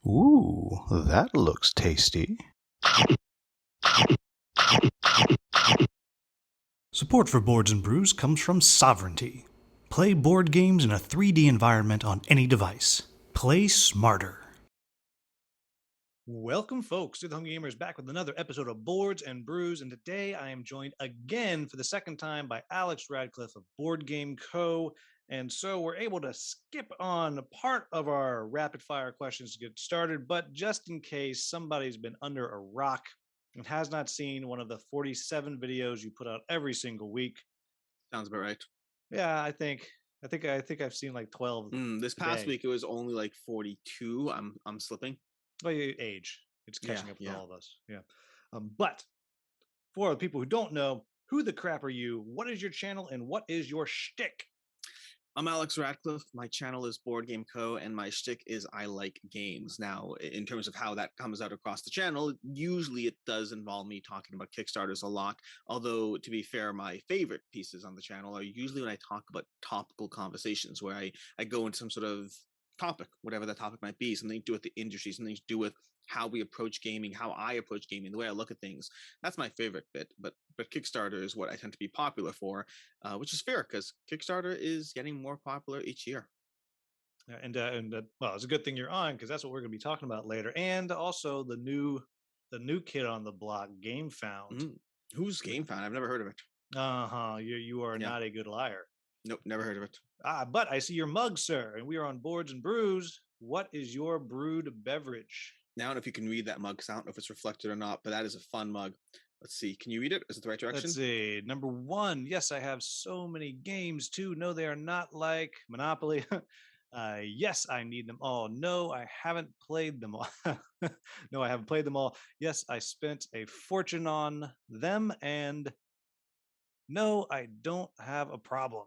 Ooh, that looks tasty. Support for Boards and Brews comes from Sovereignty. Play board games in a 3D environment on any device. Play smarter. Welcome, folks, to the Hungry Gamers back with another episode of Boards and Brews, and today I am joined again for the second time by Alex Radcliffe of BoardGameCo. And so we're able to skip on part of our rapid fire questions to get started, but just in case somebody's been under a rock and has not seen one of the 47 videos you put out every single week. Sounds about right. Yeah, I think I've seen like 12. This past week it was only like 42. I'm slipping. Well, age. It's catching up with Yeah. all of us. Yeah. But for the people who don't know, who the crap are you? What is your channel and what is your shtick? I'm Alex Radcliffe. My channel is BoardGameCo, and my shtick is I like games. Now, in terms of how that comes out across the channel, usually it does involve me talking about Kickstarters a lot. Although, to be fair, my favorite pieces on the channel are usually when I talk about topical conversations, where I go into some sort of topic, whatever that topic might be, something to do with the industry, something to do with how we approach gaming, how I approach gaming, the way I look at things. That's my favorite bit. But Kickstarter is what I tend to be popular for, which is fair because Kickstarter is getting more popular each year. Well, it's a good thing you're on because that's what we're going to be talking about later, and also the new kid on the block, GameFound. Who's GameFound? I've never heard of it. You are not a good liar. Nope, never heard of it. But I see your mug, sir, and we are on Boards and Brews. What is your brewed beverage? Now, I don't know if you can read that mug, because I don't know if it's reflected or not, but that is a fun mug. Let's see. Can you read it? Is it the right direction? Let's see. Number 1. Yes, I have so many games too. No, they are not like Monopoly. Yes, I need them all. No, I haven't played them all. No, I haven't played them all. Yes, I spent a fortune on them. And no, I don't have a problem.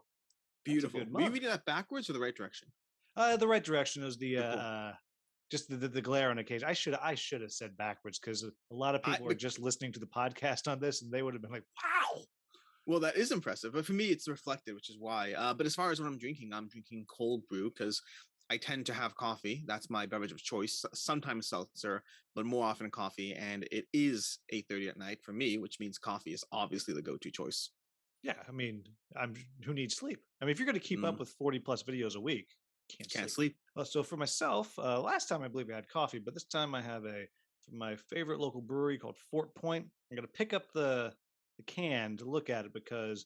Beautiful. Were you reading that backwards or the right direction? The right direction is the cool. Just the glare on occasion. I should have said backwards because a lot of people are just listening to the podcast on this, and they would have been like, "Wow." Well, that is impressive, but for me, it's reflected, which is why. But as far as what I'm drinking cold brew because I tend to have coffee. That's my beverage of choice. Sometimes seltzer, but more often coffee. And it is 8:30 at night for me, which means coffee is obviously the go-to choice. Yeah, I mean, who needs sleep? I mean, if you're going to keep up with 40 plus videos a week, can't sleep. So for myself, last time I believe I had coffee, but this time I have from my favorite local brewery called Fort Point. I'm going to pick up the can to look at it because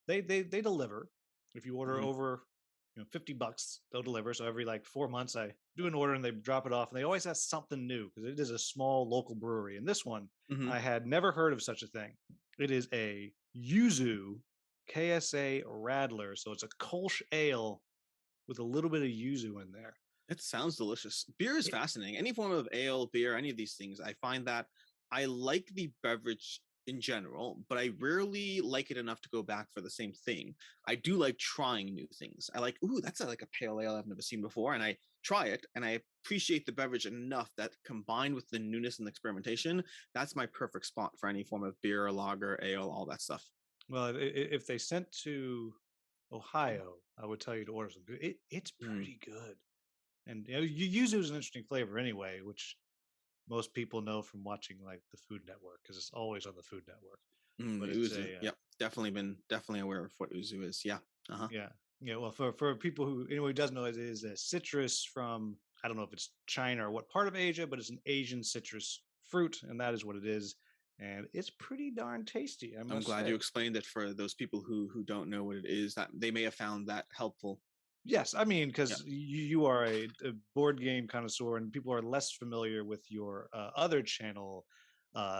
they deliver. If you order over $50, they'll deliver. So every like 4 months, I do an order and they drop it off, and they always have something new because it is a small local brewery. And this one, I had never heard of such a thing. It is a yuzu KSA Radler, so it's a Kolsch ale with a little bit of yuzu in there. It sounds delicious. Beer is fascinating. Any form of ale, beer, any of these things, I find that I like the beverage in general, but I rarely like it enough to go back for the same thing. I do like trying new things. I like, that's like a pale ale I've never seen before, and I try it, and I appreciate the beverage enough that combined with the newness and the experimentation, that's my perfect spot for any form of beer, lager, ale, all that stuff. Well, if they sent to Ohio, I would tell you to order some. It's pretty good, and yuzu is an interesting flavor anyway, which most people know from watching like the Food Network because it's always on the Food Network. But uzu, definitely aware of what uzu is. Yeah, yeah. Well, for people who anyone who doesn't know, it is a citrus from, I don't know if it's China or what part of Asia, but it's an Asian citrus fruit, and that is what it is. And it's pretty darn tasty. I'm glad you explained it for those people who don't know what it is. That they may have found that helpful. Yes, I mean, because you are a board game connoisseur, and people are less familiar with your other channel,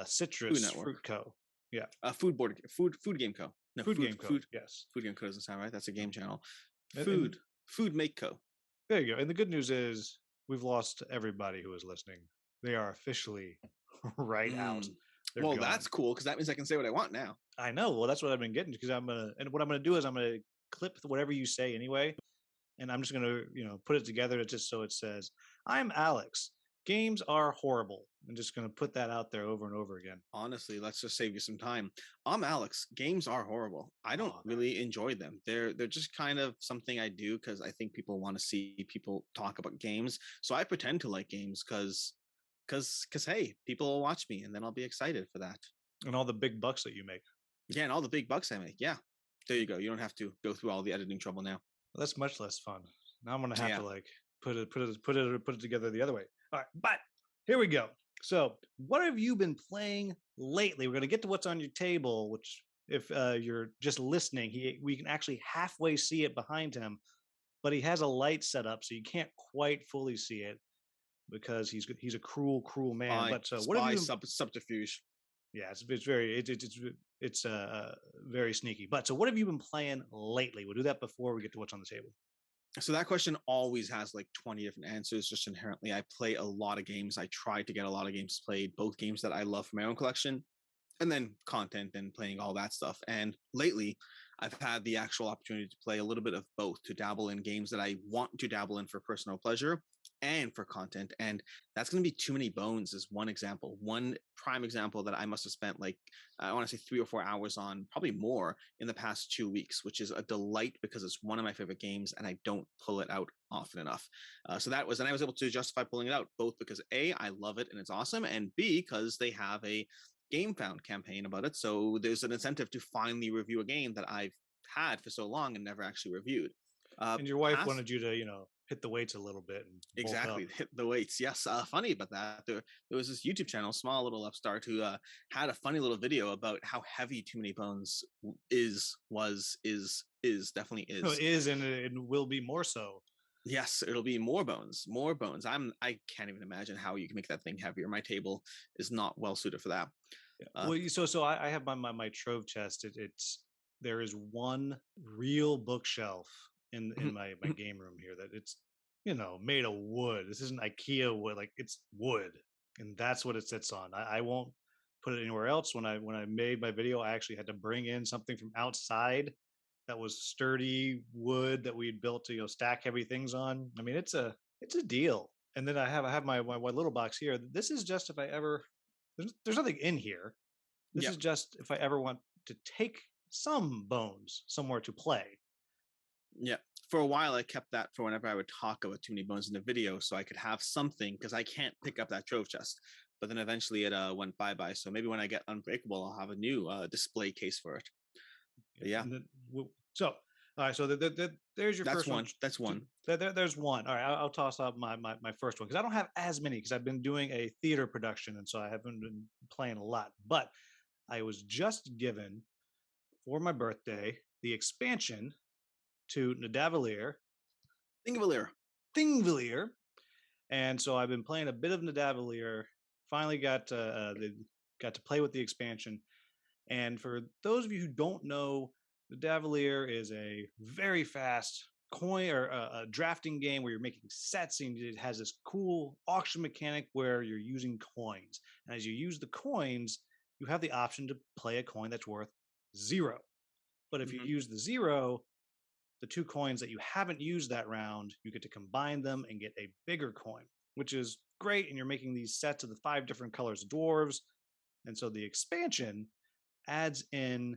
Citrus Fruit Co. Yeah, Food Game Co. No, Food Game Co. Yes, Food Game Co. doesn't sound right. That's a game channel. Food Make Co. There you go. And the good news is we've lost everybody who is listening. They are officially out. Well, gone. That's cool because that means I can say what I want now. I know. Well, that's what I've been getting because what I'm gonna do is I'm gonna clip whatever you say anyway, and I'm just gonna put it together just so it says, "I'm Alex, games are horrible. I'm just going to put that out there over and over again. Honestly, let's just save you some time. Alex. Games are horrible. I don't Oh, really enjoy them. They're just kind of something I do because I think people want to see people talk about games. So I pretend to like games because hey, people will watch me, and then I'll be excited for that. and all the big bucks that you make. Yeah, and all the big bucks I make. Yeah, there you go. You don't have to go through all the editing trouble now. Well, that's much less fun. Now I'm gonna have Yeah. to like put it together the other way. All right, but here we go. So, what have you been playing lately? We're gonna get to what's on your table, which if you're just listening, we can actually halfway see it behind him, but he has a light set up, so you can't quite fully see it because he's a cruel man. But what have you? Subterfuge. Yeah, it's very very sneaky. But so what have you been playing lately? We'll do that before we get to what's on the table. So that question always has like 20 different answers just inherently. I play a lot of games. I try to get a lot of games played, both games that I love for my own collection and then content and playing all that stuff. And lately, I've had the actual opportunity to play a little bit of both, to dabble in games that I want to dabble in for personal pleasure and for content. And that's going to be Too Many Bones is one example, one prime example that I must have spent like, I want to say 3 or 4 hours on, probably more in the past 2 weeks, which is a delight because it's one of my favorite games and I don't pull it out often enough. And I was able to justify pulling it out both because A, I love it and it's awesome, and B, because they have a GameFound campaign about it. So there's an incentive to finally review a game that I've had for so long and never actually reviewed. And your wife Past wanted you to, hit the weights a little bit and bulk up. Exactly, hit the weights. Yes, funny about that. There was this YouTube channel, small little upstart, who had a funny little video about how heavy Too Many Bones definitely No, is. it is, and it will be more so. Yes, it'll be more bones, more bones. I can't even imagine how you can make that thing heavier. My table is not well suited for that. Yeah. Well, so I have my trove chest. There is one real bookshelf in my game room here that it's made of wood. This isn't IKEA wood, like it's wood, and that's what it sits on. I won't put it anywhere else. When I made my video, I actually had to bring in something from outside that was sturdy wood that we had built to stack heavy things on. I mean, it's a deal. And then I have my little box here. This is just if I ever there's nothing in here. This Yeah. is just if I ever want to take some bones somewhere to play. Yeah. For a while, I kept that for whenever I would talk about Too Many Bones in the video, so I could have something because I can't pick up that trove chest. But then eventually it went bye-bye. So maybe when I get Unbreakable, I'll have a new display case for it. But yeah. So, all right. So there's your That's first one. That's one. There's one. All right. I'll toss out my first one because I don't have as many because I've been doing a theater production and so I haven't been playing a lot. But I was just given for my birthday the expansion to Nidavellir. Thingvellir. And so I've been playing a bit of Nidavellir. Finally got got to play with the expansion. And for those of you who don't know, Nidavellir is a very fast coin or a drafting game where you're making sets, and it has this cool auction mechanic where you're using coins. And as you use the coins, you have the option to play a coin that's worth 0. But if you use the 0, the 2 coins that you haven't used that round, you get to combine them and get a bigger coin, which is great. And you're making these sets of the 5 different colors of dwarves. And so the expansion adds in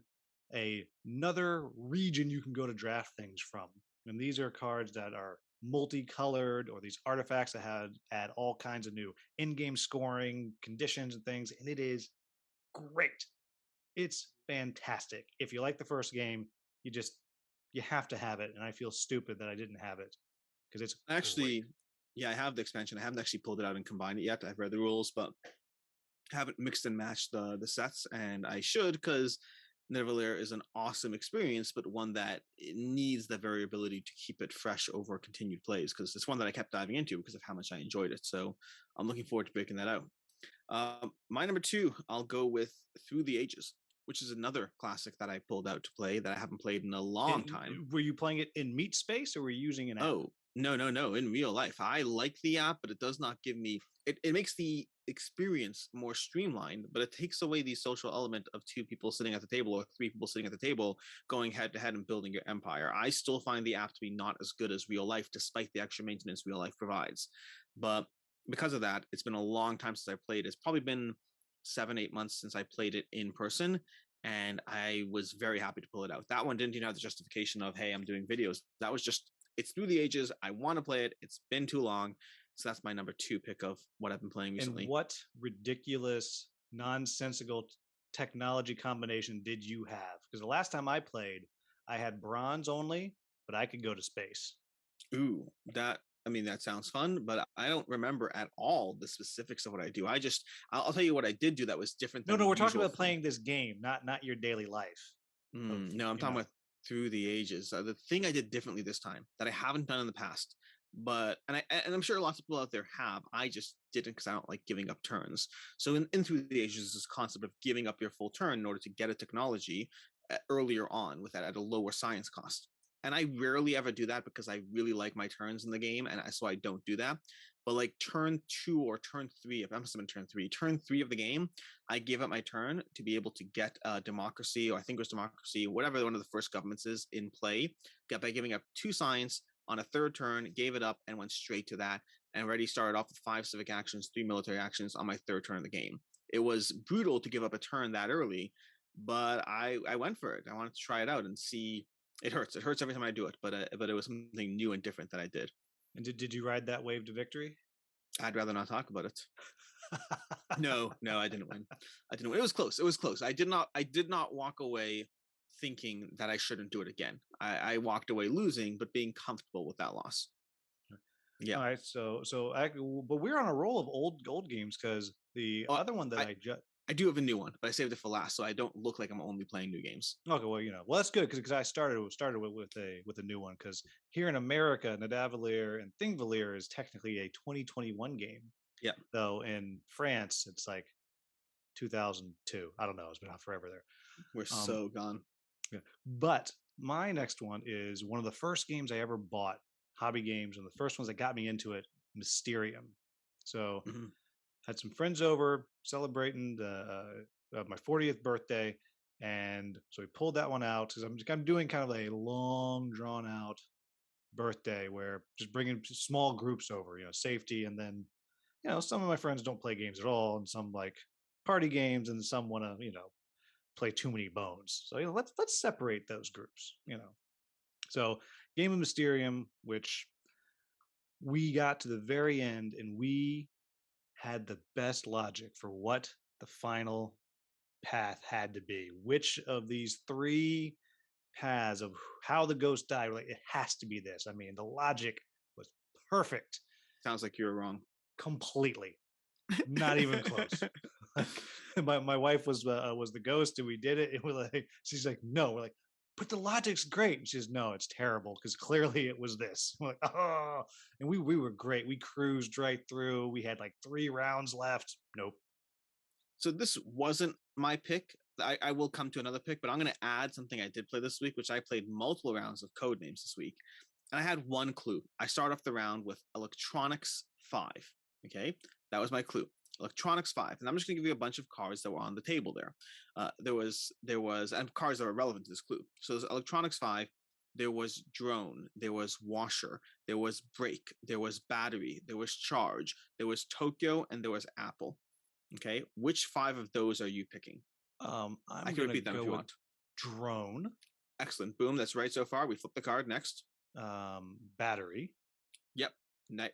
another region you can go to draft things from. And these are cards that are multicolored, or these artifacts that add all kinds of new in-game scoring conditions and things. And it is great. It's fantastic. If you like the first game, you have to have it. And I feel stupid that I didn't have it because it's actually great. Yeah, I have the expansion. I haven't actually pulled it out and combined it yet. I've read the rules, but haven't mixed and matched the sets, and I should because Nidavellir is an awesome experience, but one that it needs the variability to keep it fresh over continued plays because it's one that I kept diving into because of how much I enjoyed it. So I'm looking forward to breaking that out. My number 2, I'll go with Through the Ages, which is another classic that I pulled out to play that I haven't played in a long time. Were you playing it in Meat Space or were you using an app? Oh, no, in real life. I like the app, but it does not give me it makes the experience more streamlined, but it takes away the social element of 2 people sitting at the table or 3 people sitting at the table going head to head and building your empire. I still find the app to be not as good as real life, despite the extra maintenance real life provides. But because of that, it's been a long time since I played. It's probably been 7-8 months since I played it in person, and I was very happy to pull it out. That one didn't even have the justification of, hey, I'm doing videos. That was just, it's through the ages. I want to play it. It's been too long. So that's my number 2 pick of what I've been playing recently. And what ridiculous, nonsensical technology combination did you have? Because the last time I played, I had bronze only, but I could go to space. Ooh, that, I mean, that sounds fun, but I don't remember at all the specifics of what I do. I'll tell you what I did do that was different than No, we're talking usual about for me. playing this game, not your daily life. No, I'm talking about through the ages. The thing I did differently this time that I haven't done in the past, but and I'm sure lots of people out there have. I just didn't because I don't like giving up turns. So in through the ages, is this concept of giving up your full turn in order to get a technology earlier on with that at a lower science cost. And I rarely ever do that because I really like my turns in the game, and so I don't do that. But like turn 2 or turn 3, if I'm in turn 3 of the game, I gave up my turn to be able to get democracy, or I think it was democracy, whatever one of the first governments is in play, by giving up 2 science on a third turn, gave it up and went straight to that, and already started off with 5 civic actions, 3 military actions on my third turn of the game. It was brutal to give up a turn that early, but I went for it. I wanted to try it out and see. It hurts. It hurts every time I do it, but it was something new and different that I did. And did you ride that wave to victory? I'd rather not talk about it. No, I didn't win. I didn't win. It was close. It was close. I did not walk away thinking that I shouldn't do it again. I walked away losing, but being comfortable with that loss. Yeah. All right. But we're on a roll of old games because the other one that I do have a new one, but I saved it for last, so I don't look like I'm only playing new games. Okay, well, that's good because I started with a new one because here in America, Nidavellir and Thingvellir is technically a 2021 game. Yeah. Though in France, it's like 2002. I don't know. It's been out forever there. We're so gone. Yeah. But my next one is one of the first games I ever bought, hobby games, and the first ones that got me into it, Mysterium. So had some friends over celebrating my 40th birthday, and so we pulled that one out because I'm doing kind of a long, drawn out birthday where just bringing small groups over, safety, and then some of my friends don't play games at all, and some like party games, and some want to play too many bones. So let's separate those groups. So game of Mysterium, which we got to the very end, and we had the best logic for what the final path had to be. Which of these 3 paths of how the ghost died, like it has to be this. I mean, the logic was perfect. Sounds like you were wrong. Completely. Not even close. My wife was the ghost, and we did it. And she's like, no. We're like, but the logic's great. And she says, no, it's terrible because clearly it was this. We're like, oh, and we were great. We cruised right through. We had like 3 rounds left. Nope. So this wasn't my pick. I will come to another pick, but I'm going to add something I did play this week, which I played multiple rounds of Codenames this week. And I had one clue. I start off the round with Electronics 5. Okay, that was my clue. Electronics 5, and I'm just going to give you a bunch of cards that were on the table there. There was and cards that are relevant to this clue. So there's Electronics 5. There was drone. There was washer. There was brake. There was battery. There was charge. There was Tokyo, and there was Apple. Okay, which 5 of those are you picking? I can repeat them if you want. Drone. Excellent. Boom. That's right so far. We flip the card next. Battery. Yep.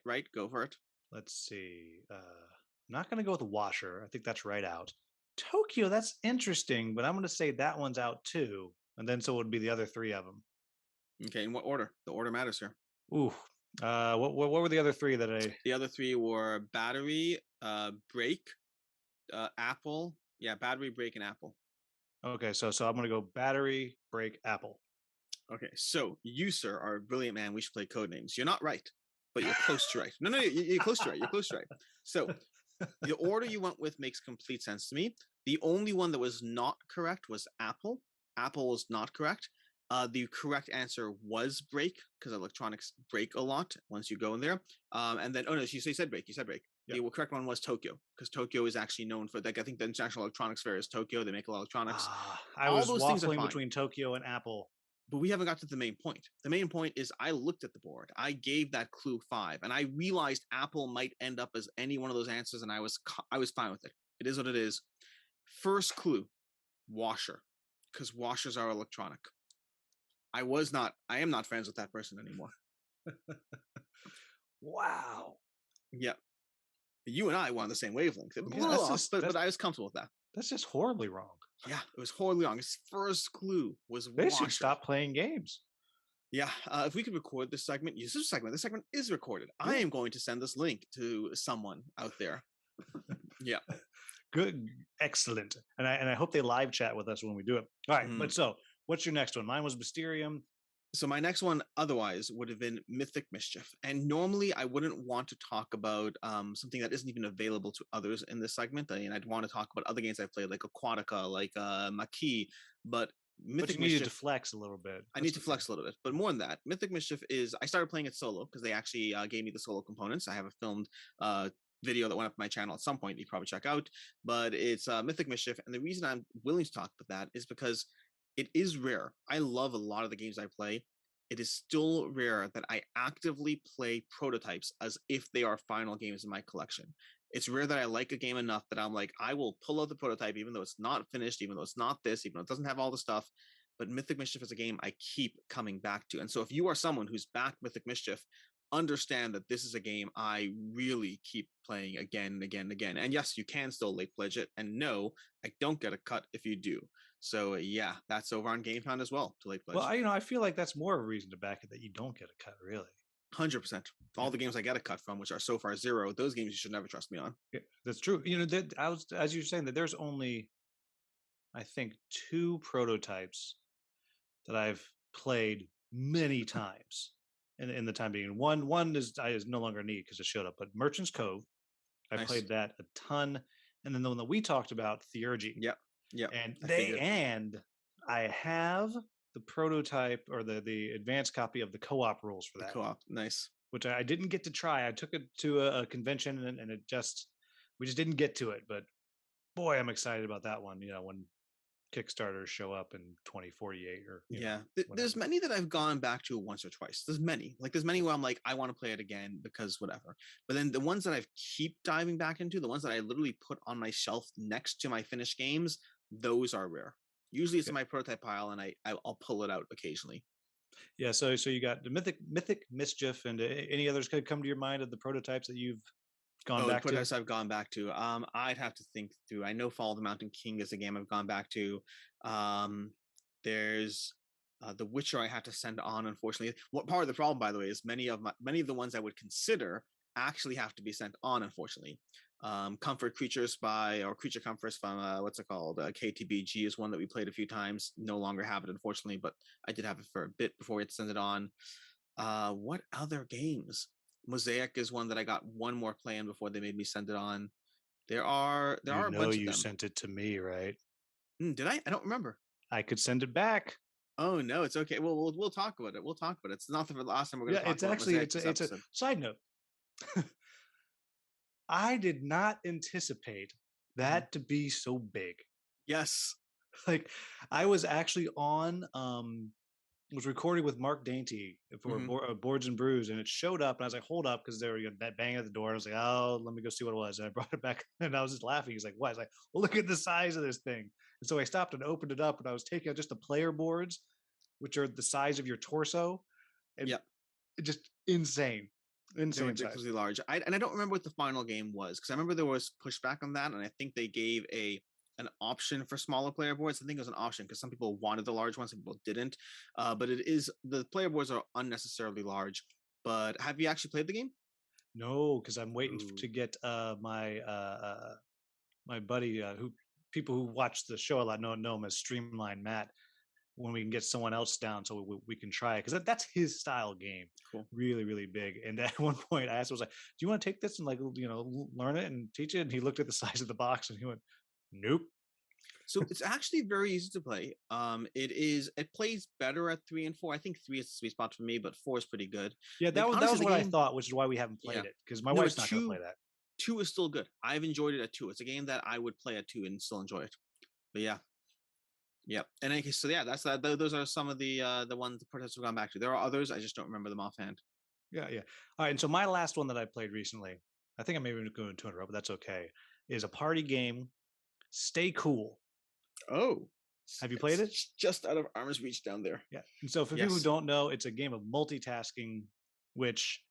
Right. Go for it. Let's see. I'm not going to go with washer. I think that's right out. Tokyo, that's interesting, but I'm going to say that one's out too. And then so it would be the other 3 of them. Okay, in what order? The order matters here. Ooh. What were the other 3 that I... The other 3 were battery, brake, Apple. Yeah, battery, brake, and Apple. Okay, so I'm going to go battery, brake, Apple. Okay, so you, sir, are a brilliant man. We should play Codenames. You're not right, but you're close to right. No, you're close to right. You're close to right. So the order you went with makes complete sense to me. The only one that was not correct was Apple. Apple was not correct. The correct answer was brake because electronics break a lot once you go in there. And then, you said brake. You said brake. Yep. The correct one was Tokyo because Tokyo is actually known for, like, I think the International Electronics Fair is Tokyo. They make a lot of electronics. I was waffling between Tokyo and Apple. But we haven't got to the main point. The main point is I looked at the board. I gave that clue 5, and I realized Apple might end up as any one of those answers, and I was fine with it. It is what it is. First clue, washer, because washers are electronic. I am not friends with that person anymore. Wow. Yeah. You and I were on the same wavelength. Yeah, but I was comfortable with that. That's just horribly wrong. Yeah, it was horribly wrong. His first clue was They washer. should stop playing games. Yeah, if we could record this segment, use this segment. This segment is recorded. Yeah. I am going to send this link to someone out there. Yeah. Good, excellent. And I hope they live chat with us when we do it. All right, but so what's your next one? Mine was Mysterium. So my next one otherwise would have been Mythic Mischief. And normally I wouldn't want to talk about something that isn't even available to others in this segment. I mean, I'd want to talk about other games I've played, like Aquatica, like Maquis, but Mythic Mischief, needed to flex a little bit. I need to flex a little bit. But more than that, Mythic Mischief is, I started playing it solo because they actually gave me the solo components. I have a filmed video that went up on my channel at some point you probably check out, but it's Mythic Mischief. And the reason I'm willing to talk about that is because it is rare. I love a lot of the games I play. It is still rare that I actively play prototypes as if they are final games in my collection. It's rare that I like a game enough that I'm like, I will pull out the prototype, even though it's not finished, even though it's not this, even though it doesn't have all the stuff. But Mythic Mischief is a game I keep coming back to. And so if you are someone who's backed Mythic Mischief, understand that this is a game I really keep playing again and again and again. And yes, you can still late pledge it. And no, I don't get a cut if you do. So yeah, that's over on GameFound as well to late pledge. Well, I feel like that's more of a reason to back it that you don't get a cut, really. 100%. All the games I get a cut from, which are so far 0, those games you should never trust me on. Yeah, that's true. As you were saying, that there's only, I think, 2 prototypes that I've played many times in the time being. One is no longer need because it showed up, but Merchant's Cove, I played that a ton, and then the one that we talked about, Theurgy. Yep. Yeah, and I have the prototype or the advanced copy of the co-op rules for that. The co-op, nice. Which I didn't get to try. I took it to a convention and we just didn't get to it. But boy, I'm excited about that one. When Kickstarters show up in 2048 or there's many that I've gone back to once or twice. There's many where I'm like, I want to play it again because whatever. But then the ones that I keep diving back into, the ones that I literally put on my shelf next to my finished games, those are rare. Usually it's in my prototype pile, and I'll pull it out occasionally. Yeah, so you got the Mythic Mischief, and any others could come to your mind of the prototypes that you've gone back to? Prototypes I've gone back to. I'd have to think through. I know Fall of the Mountain King is a game I've gone back to. There's The Witcher I have to send on, unfortunately. What part of the problem, by the way, is many of the ones I would consider actually have to be sent on, unfortunately. Comfort Creatures Creature Comforts from what's it called? KTBG is one that we played a few times. No longer have it, unfortunately, but I did have it for a bit before we had to send it on. What other games? Mosaic is one that I got one more play in before they made me send it on. There are a bunch of them. You sent it to me, right? Did I? I don't remember. I could send it back. Oh no, it's okay. Well, we'll talk about it. We'll talk about it. It's not the last time we're going to talk about it. It's a side note. I did not anticipate that to be so big. Yes. Like I was actually on was recording with Mark Dainty for Boards and Brews, and it showed up, and I was like, hold up, because there was that bang at the door. And I was like, oh, let me go see what it was. And I brought it back, and I was just laughing. He's like, what? I was like, well, look at the size of this thing. And so I stopped and opened it up, and I was taking out just the player boards, which are the size of your torso. And just insane. Insane, ridiculously large. I don't remember what the final game was, because I remember there was pushback on that, and I think they gave an option for smaller player boards. I think it was an option because some people wanted the large ones, some people didn't. But the player boards are unnecessarily large. But have you actually played the game? No, because I'm waiting to get my buddy people who watch the show a lot know him as Streamline Matt. When we can get someone else down so we can try it, because that's his style game. Cool. Really, really big. And at one point I asked him, I was like, do you want to take this and learn it and teach it? And he looked at the size of the box and he went, nope. So it's actually very easy to play. It plays better at 3 and 4. I think 3 is the sweet spot for me, but 4 is pretty good. Yeah, that was what I thought, which is why we haven't played it, because my wife's not going to play that. 2 is still good. I've enjoyed it at 2. It's a game that I would play at 2 and still enjoy it. But yeah. Yep. In any case, so yeah, that's that. Those are some of the ones the prototypes have gone back to. There are others, I just don't remember them offhand. Yeah, yeah. All right, and so my last one that I played recently, I think I may be going 200, but that's okay, is a party game, Stay Cool. Oh, Have you played it? it's just out of arm's reach down there. Yeah. And so for people who Yes, don't know, it's a game of multitasking, which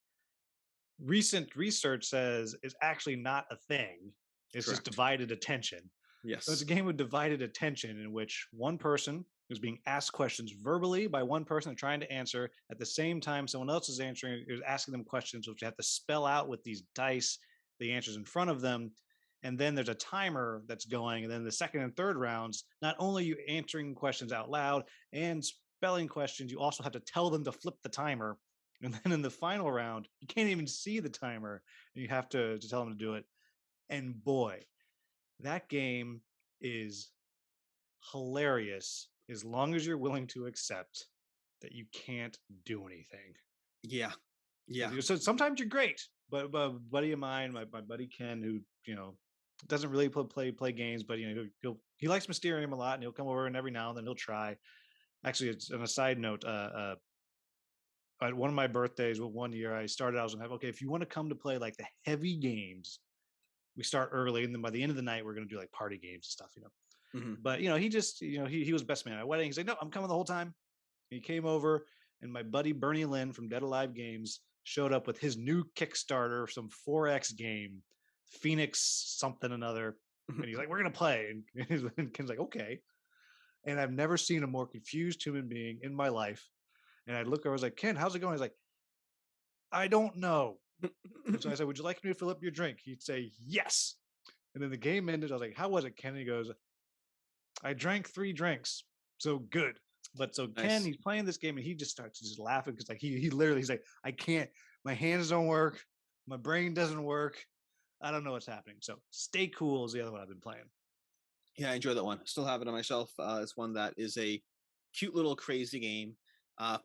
recent research says is actually not a thing. It's just correct. divided attention. So it's a Yes. game with divided attention in which one person is being asked questions verbally by one person they're trying to answer at the same time someone else is answering is asking them questions which they have to spell out with these dice the answers in front of them. And then there's a timer that's going. And then the second and third rounds, not only are you answering questions out loud and spelling questions, you also have to tell them to flip the timer. And then in the final round, you can't even see the timer and you have to tell them to do it. And boy, that game is hilarious as long as you're willing to accept that you can't do anything. Yeah. Yeah. So sometimes you're great, but a buddy of mine, my buddy Ken, who doesn't really play games, but he likes Mysterium a lot, and he'll come over and every now and then he'll try. Actually, it's on a side note. At one of my birthdays, one year, I started. I was like, okay, if you want to come to play like the heavy games, we start early, and then by the end of the night, we're gonna do like party games and stuff. Hmm. But he just he was best man at my wedding. He's like, no, I'm coming the whole time. He came over, and my buddy Bernie Lynn from Dead Alive Games showed up with his new Kickstarter, some 4X game, Phoenix something another, and he's like, we're gonna play, and Ken's like, okay. And I've never seen a more confused human being in my life. And I look over, I was like, Ken, how's it going? He's like, I don't know. And so I said, would you like me to fill up your drink? He'd say, yes. And then the game ended. I was like, how was it, Ken? And he goes, I drank 3 drinks. So good. But so Ken, Nice. he's playing this game and he just starts just laughing because like he literally he's like, I can't, my hands don't work, my brain doesn't work. I don't know what's happening. So Stay Cool is the other one I've been playing. Yeah, I enjoy that one. Still have it on my shelf. It's one that is a cute little crazy game.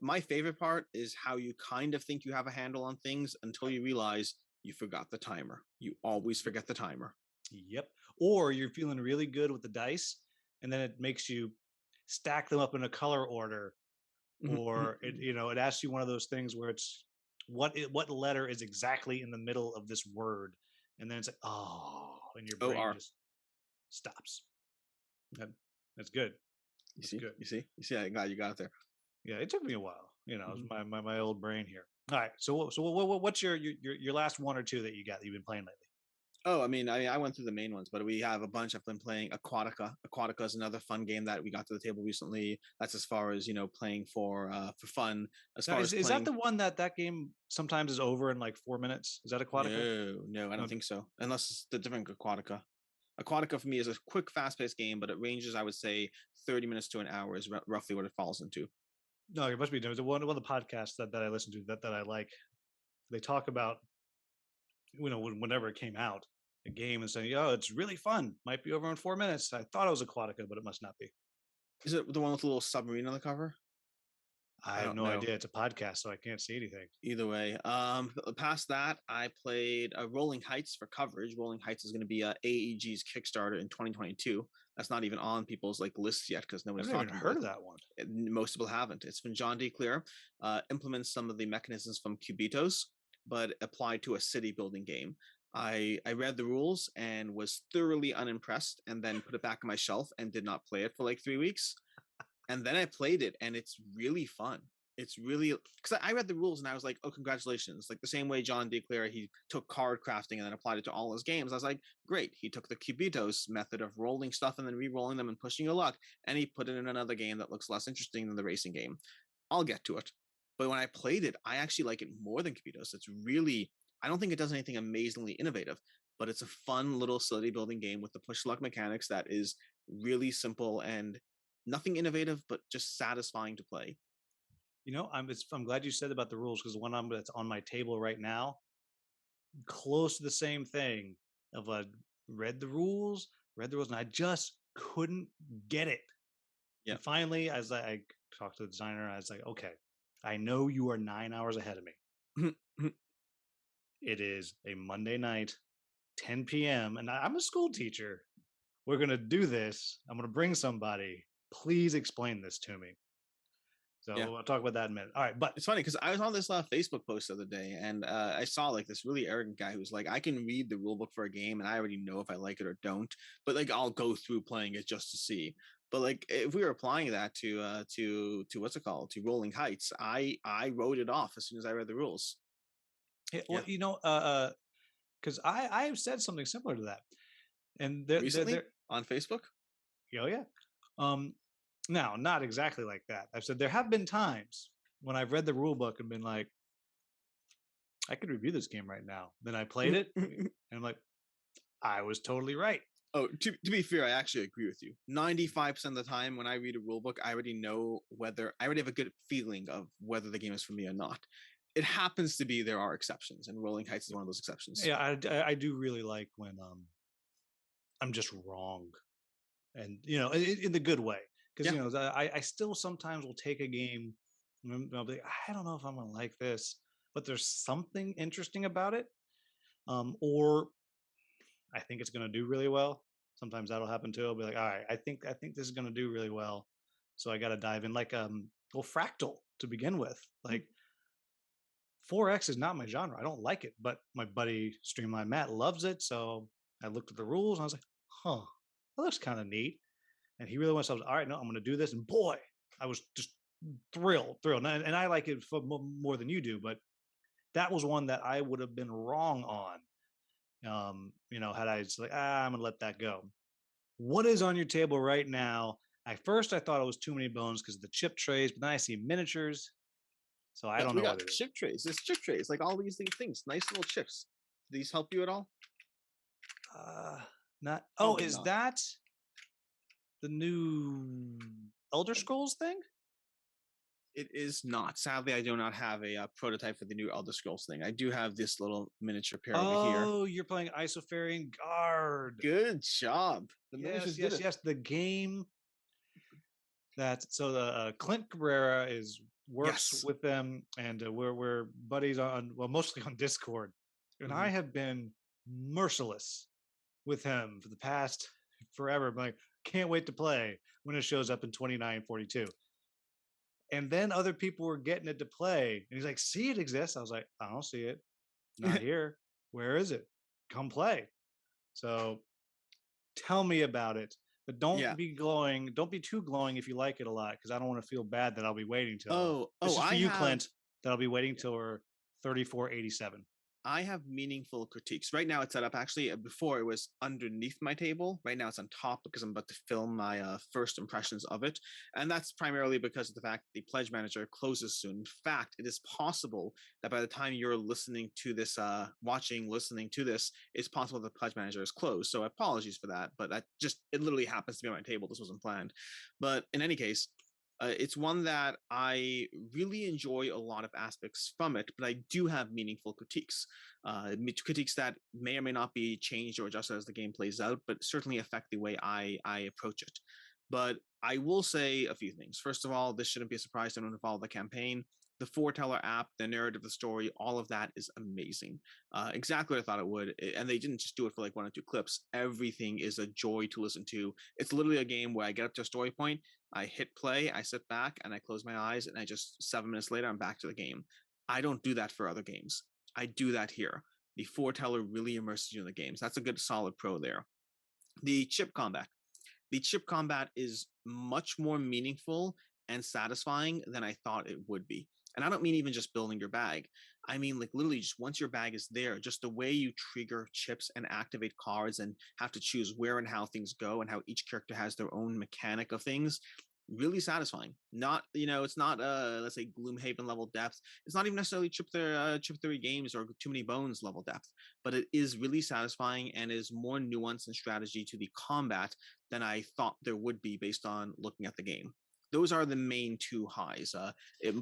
My favorite part is how you kind of think you have a handle on things until you realize you forgot the timer. You always forget the timer. Yep. Or you're feeling really good with the dice, and then it makes you stack them up in a color order, or it asks you one of those things where it's what letter is exactly in the middle of this word, and then it's like, oh, and your brain OR. just stops. That's good. You That's see? good. You see? You see? I'm glad you got it there. Yeah, it took me a while. It's my old brain here. All right. So what's your last one or two that you've been playing lately? Oh, I went through the main ones, but we have a bunch. I've been playing Aquatica. Aquatica is another fun game that we got to the table recently. That's as far as playing for fun. As Now, far as is that playing, the one that game sometimes is over in like 4 minutes? Is that Aquatica? no, I No. don't think so. Unless it's the different Aquatica. Aquatica for me is a quick, fast-paced game, but it ranges, I would say, 30 minutes to an hour is roughly what it falls into. No, it must be. There's one of the podcasts that I listen to that I like. They talk about whenever it came out, a game and saying, "Oh, it's really fun. Might be over in 4 minutes." I thought it was Aquatica, but it must not be. Is it the one with the little submarine on the cover? I I have don't no know. idea. It's a podcast, so I can't see anything. Either way, past that, I played Rolling Heights for coverage. Rolling Heights is going to be AEG's Kickstarter in 2022. That's not even on people's lists yet because I've nobody's never even talking about heard it. of that one. Most people haven't. It's from John D. Clear. Implements some of the mechanisms from Cubitos, but applied to a city building game. I read the rules and was thoroughly unimpressed, and then put it back on my shelf and did not play it for like 3 weeks. And then I played it, and it's really fun. It's really because I read the rules and I was like, oh, congratulations. Like the same way John D. Clear, he took card crafting and then applied it to all his games. I was like, great. He took the Cubitos method of rolling stuff and then re-rolling them and pushing your luck, and he put it in another game that looks less interesting than the racing game. I'll get to it. But when I played it, I actually like it more than Cubitos. It's really, I don't think it does anything amazingly innovative, but it's a fun little city building game with the push luck mechanics that is really simple and nothing innovative, but just satisfying to play. I'm glad you said about the rules because the one that's on my table right now, close to the same thing. Of read the rules, and I just couldn't get it. Yeah. And finally, as I talked to the designer, I was like, okay, I know you are 9 hours ahead of me. It is a Monday night, 10 p.m., and I'm a school teacher. We're going to do this. I'm going to bring somebody. please explain this to me. So Yeah. we'll talk about that in a minute. All right, but It's funny because I was on this Facebook post the other day, and I saw like this really arrogant guy who was like, "I can read the rule book for a game, and I already know if I like it or don't, but like I'll go through playing it just to see." But like if we were applying that to what's it called, to Rolling Heights, I wrote it off as soon as I read the rules. well, Yeah, because I have said something similar to that, and recently on Facebook. oh yeah, um, now not exactly like that. I've said there have been times when I've read the rule book and been like, I could review this game right now. Then I played it, and I'm like, I was totally right. Oh, to be fair, I actually agree with you. 95% of the time when I read a rule book, I already know whether I already have a good feeling of whether the game is for me or not. It happens to be there are exceptions, and Rolling Heights is one of those exceptions. Yeah, I do really like when I'm just wrong, and in the good way, because Yeah. I still sometimes will take a game, and I'll be like, I don't know if I'm gonna like this, but there's something interesting about it, or I think it's gonna do really well. Sometimes that'll happen too. I'll be like, all right, I think this is gonna do really well, so I got to dive in. Like well, Fractal to begin with, like 4X is not my genre. I don't like it, but my buddy Streamline Matt loves it. So I looked at the rules and I was like, huh, that looks kind of neat. And he really wants to, all right, no, I'm going to do this. And boy, I was just thrilled. And I like it for more than you do, but that was one that I would have been wrong on. Had I just like, I'm going to let that go. What is on your table right now? At first, I thought it was too many bones because of the chip trays, but then I see miniatures. So I Yeah, don't we know what got it is. chip trays. There's chip trays, like all these things, nice little chips. Do these help you at all? Not. Oh, Probably is not. that the new Elder Scrolls thing? It is not. Sadly, I do not have a prototype for the new Elder Scrolls thing. I do have this little miniature pair over here. Oh, you're playing Isofarian Guard. Good job. The Yes, miniatures did yes, it. yes. The game that so the Clint Cabrera works Yes. with them, and we're buddies on mostly on Discord, and I have been merciless with him for the past forever. I'm like, can't wait to play when it shows up in 2942. And then other people were getting it to play. And he's like, see, it exists. I was like, I don't see it. Not here. Where is it? Come play. So tell me about it. But don't Yeah. be glowing. Don't be too glowing if you like it a lot, because I don't want to feel bad that I'll be waiting till. Oh, This is for I you, have Clint, that I'll be waiting till we're 3487. I have meaningful critiques. Right now, it's set up actually. Before it was underneath my table. Right now, it's on top because I'm about to film my first impressions of it, and that's primarily because of the fact that the pledge manager closes soon. In fact, it is possible that by the time you're listening to this, listening to this, it's possible the pledge manager is closed. So apologies for that, but it literally happens to be on my table. This wasn't planned, but in any case. It's one that I really enjoy a lot of aspects from it, but I do have meaningful critiques. Critiques that may or may not be changed or adjusted as the game plays out, but certainly affect the way I approach it. But I will say a few things. First of all, this shouldn't be a surprise to anyone who followed the campaign. The foreteller app, the narrative, the story, all of that is amazing. Exactly what I thought it would. And they didn't just do it for like 1 or 2 clips. Everything is a joy to listen to. It's literally a game where I get up to a story point, I hit play, I sit back, and I close my eyes, and I just 7 minutes later, I'm back to the game. I don't do that for other games. I do that here. The foreteller really immerses you in the games. That's a good solid pro there. The chip combat. The chip combat is much more meaningful and satisfying than I thought it would be. And I don't mean even just building your bag. I mean, like literally, just once your bag is there, just the way you trigger chips and activate cards and have to choose where and how things go and how each character has their own mechanic of things, really satisfying. Not, it's not let's say Gloomhaven level depth. It's not even necessarily chip theory games or Too Many Bones level depth, but it is really satisfying and is more nuance and strategy to the combat than I thought there would be based on looking at the game. Those are the main 2 highs.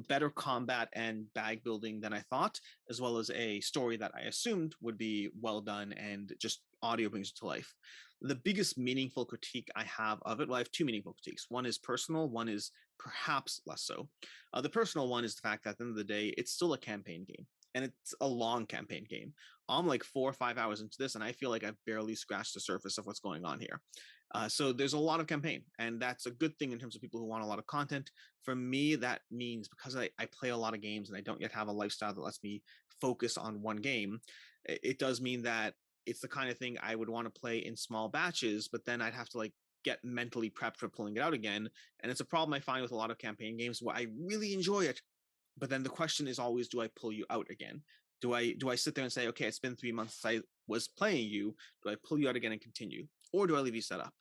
Better combat and bag building than I thought, as well as a story that I assumed would be well done and just audio brings it to life. The biggest meaningful critique I have of it, well, I have 2 meaningful critiques. One is personal, one is perhaps less so. The personal one is the fact that at the end of the day, it's still a campaign game. and it's a long campaign game. I'm like 4 or 5 hours into this, and I feel like I've barely scratched the surface of what's going on here. So there's a lot of campaign, and that's a good thing in terms of people who want a lot of content. For me, that means because I play a lot of games and I don't yet have a lifestyle that lets me focus on one game, it does mean that it's the kind of thing I would want to play in small batches, but then I'd have to like get mentally prepped for pulling it out again. And it's a problem I find with a lot of campaign games where I really enjoy it, but then the question is always, do I pull you out again? Do I sit there and say, okay, it's been 3 months since I was playing you. Do I pull you out again and continue, or do I leave you set up?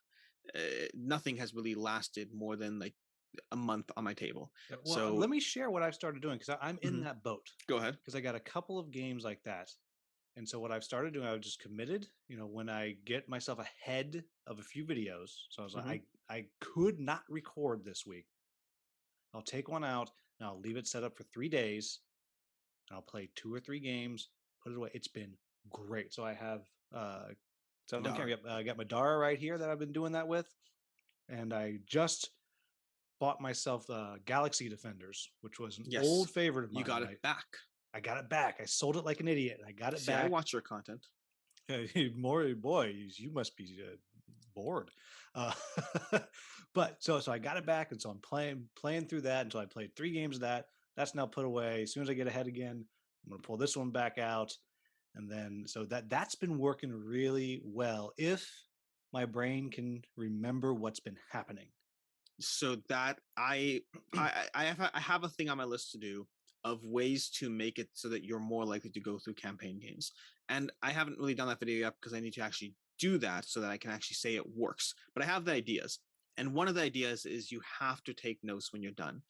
Nothing has really lasted more than like a month on my table. Yeah, well, So let me share what I've started doing because I'm in mhm, that boat go ahead. because I got a couple of games like that. And so what I've started doing, I've just committed, when I get myself ahead of a few videos. So I was like, Hmm. I could not record this week. I'll take one out and I'll leave it set up for 3 days. And I'll play 2 or 3 games, put it away. It's been great. So I have, so on camera, I got Madara right here that I've been doing that with. And I just bought myself Galaxy Defenders, which was an Yes, old favorite of you mine. got And it back. I got it back. I sold it like an idiot. I got it See, I back. watch your content. More boys, you must be bored. Uh, but so I got it back, and so I'm playing through that until I played 3 games of that. That's now put away. As soon as I get ahead again, I'm gonna pull this one back out, and then so that's been working really well. If my brain can remember what's been happening. So that I have a thing on my list to do of ways to make it so that you're more likely to go through campaign games. And I haven't really done that video yet because I need to actually do that so that I can actually say it works. But I have the ideas. And one of the ideas is you have to take notes when you're done.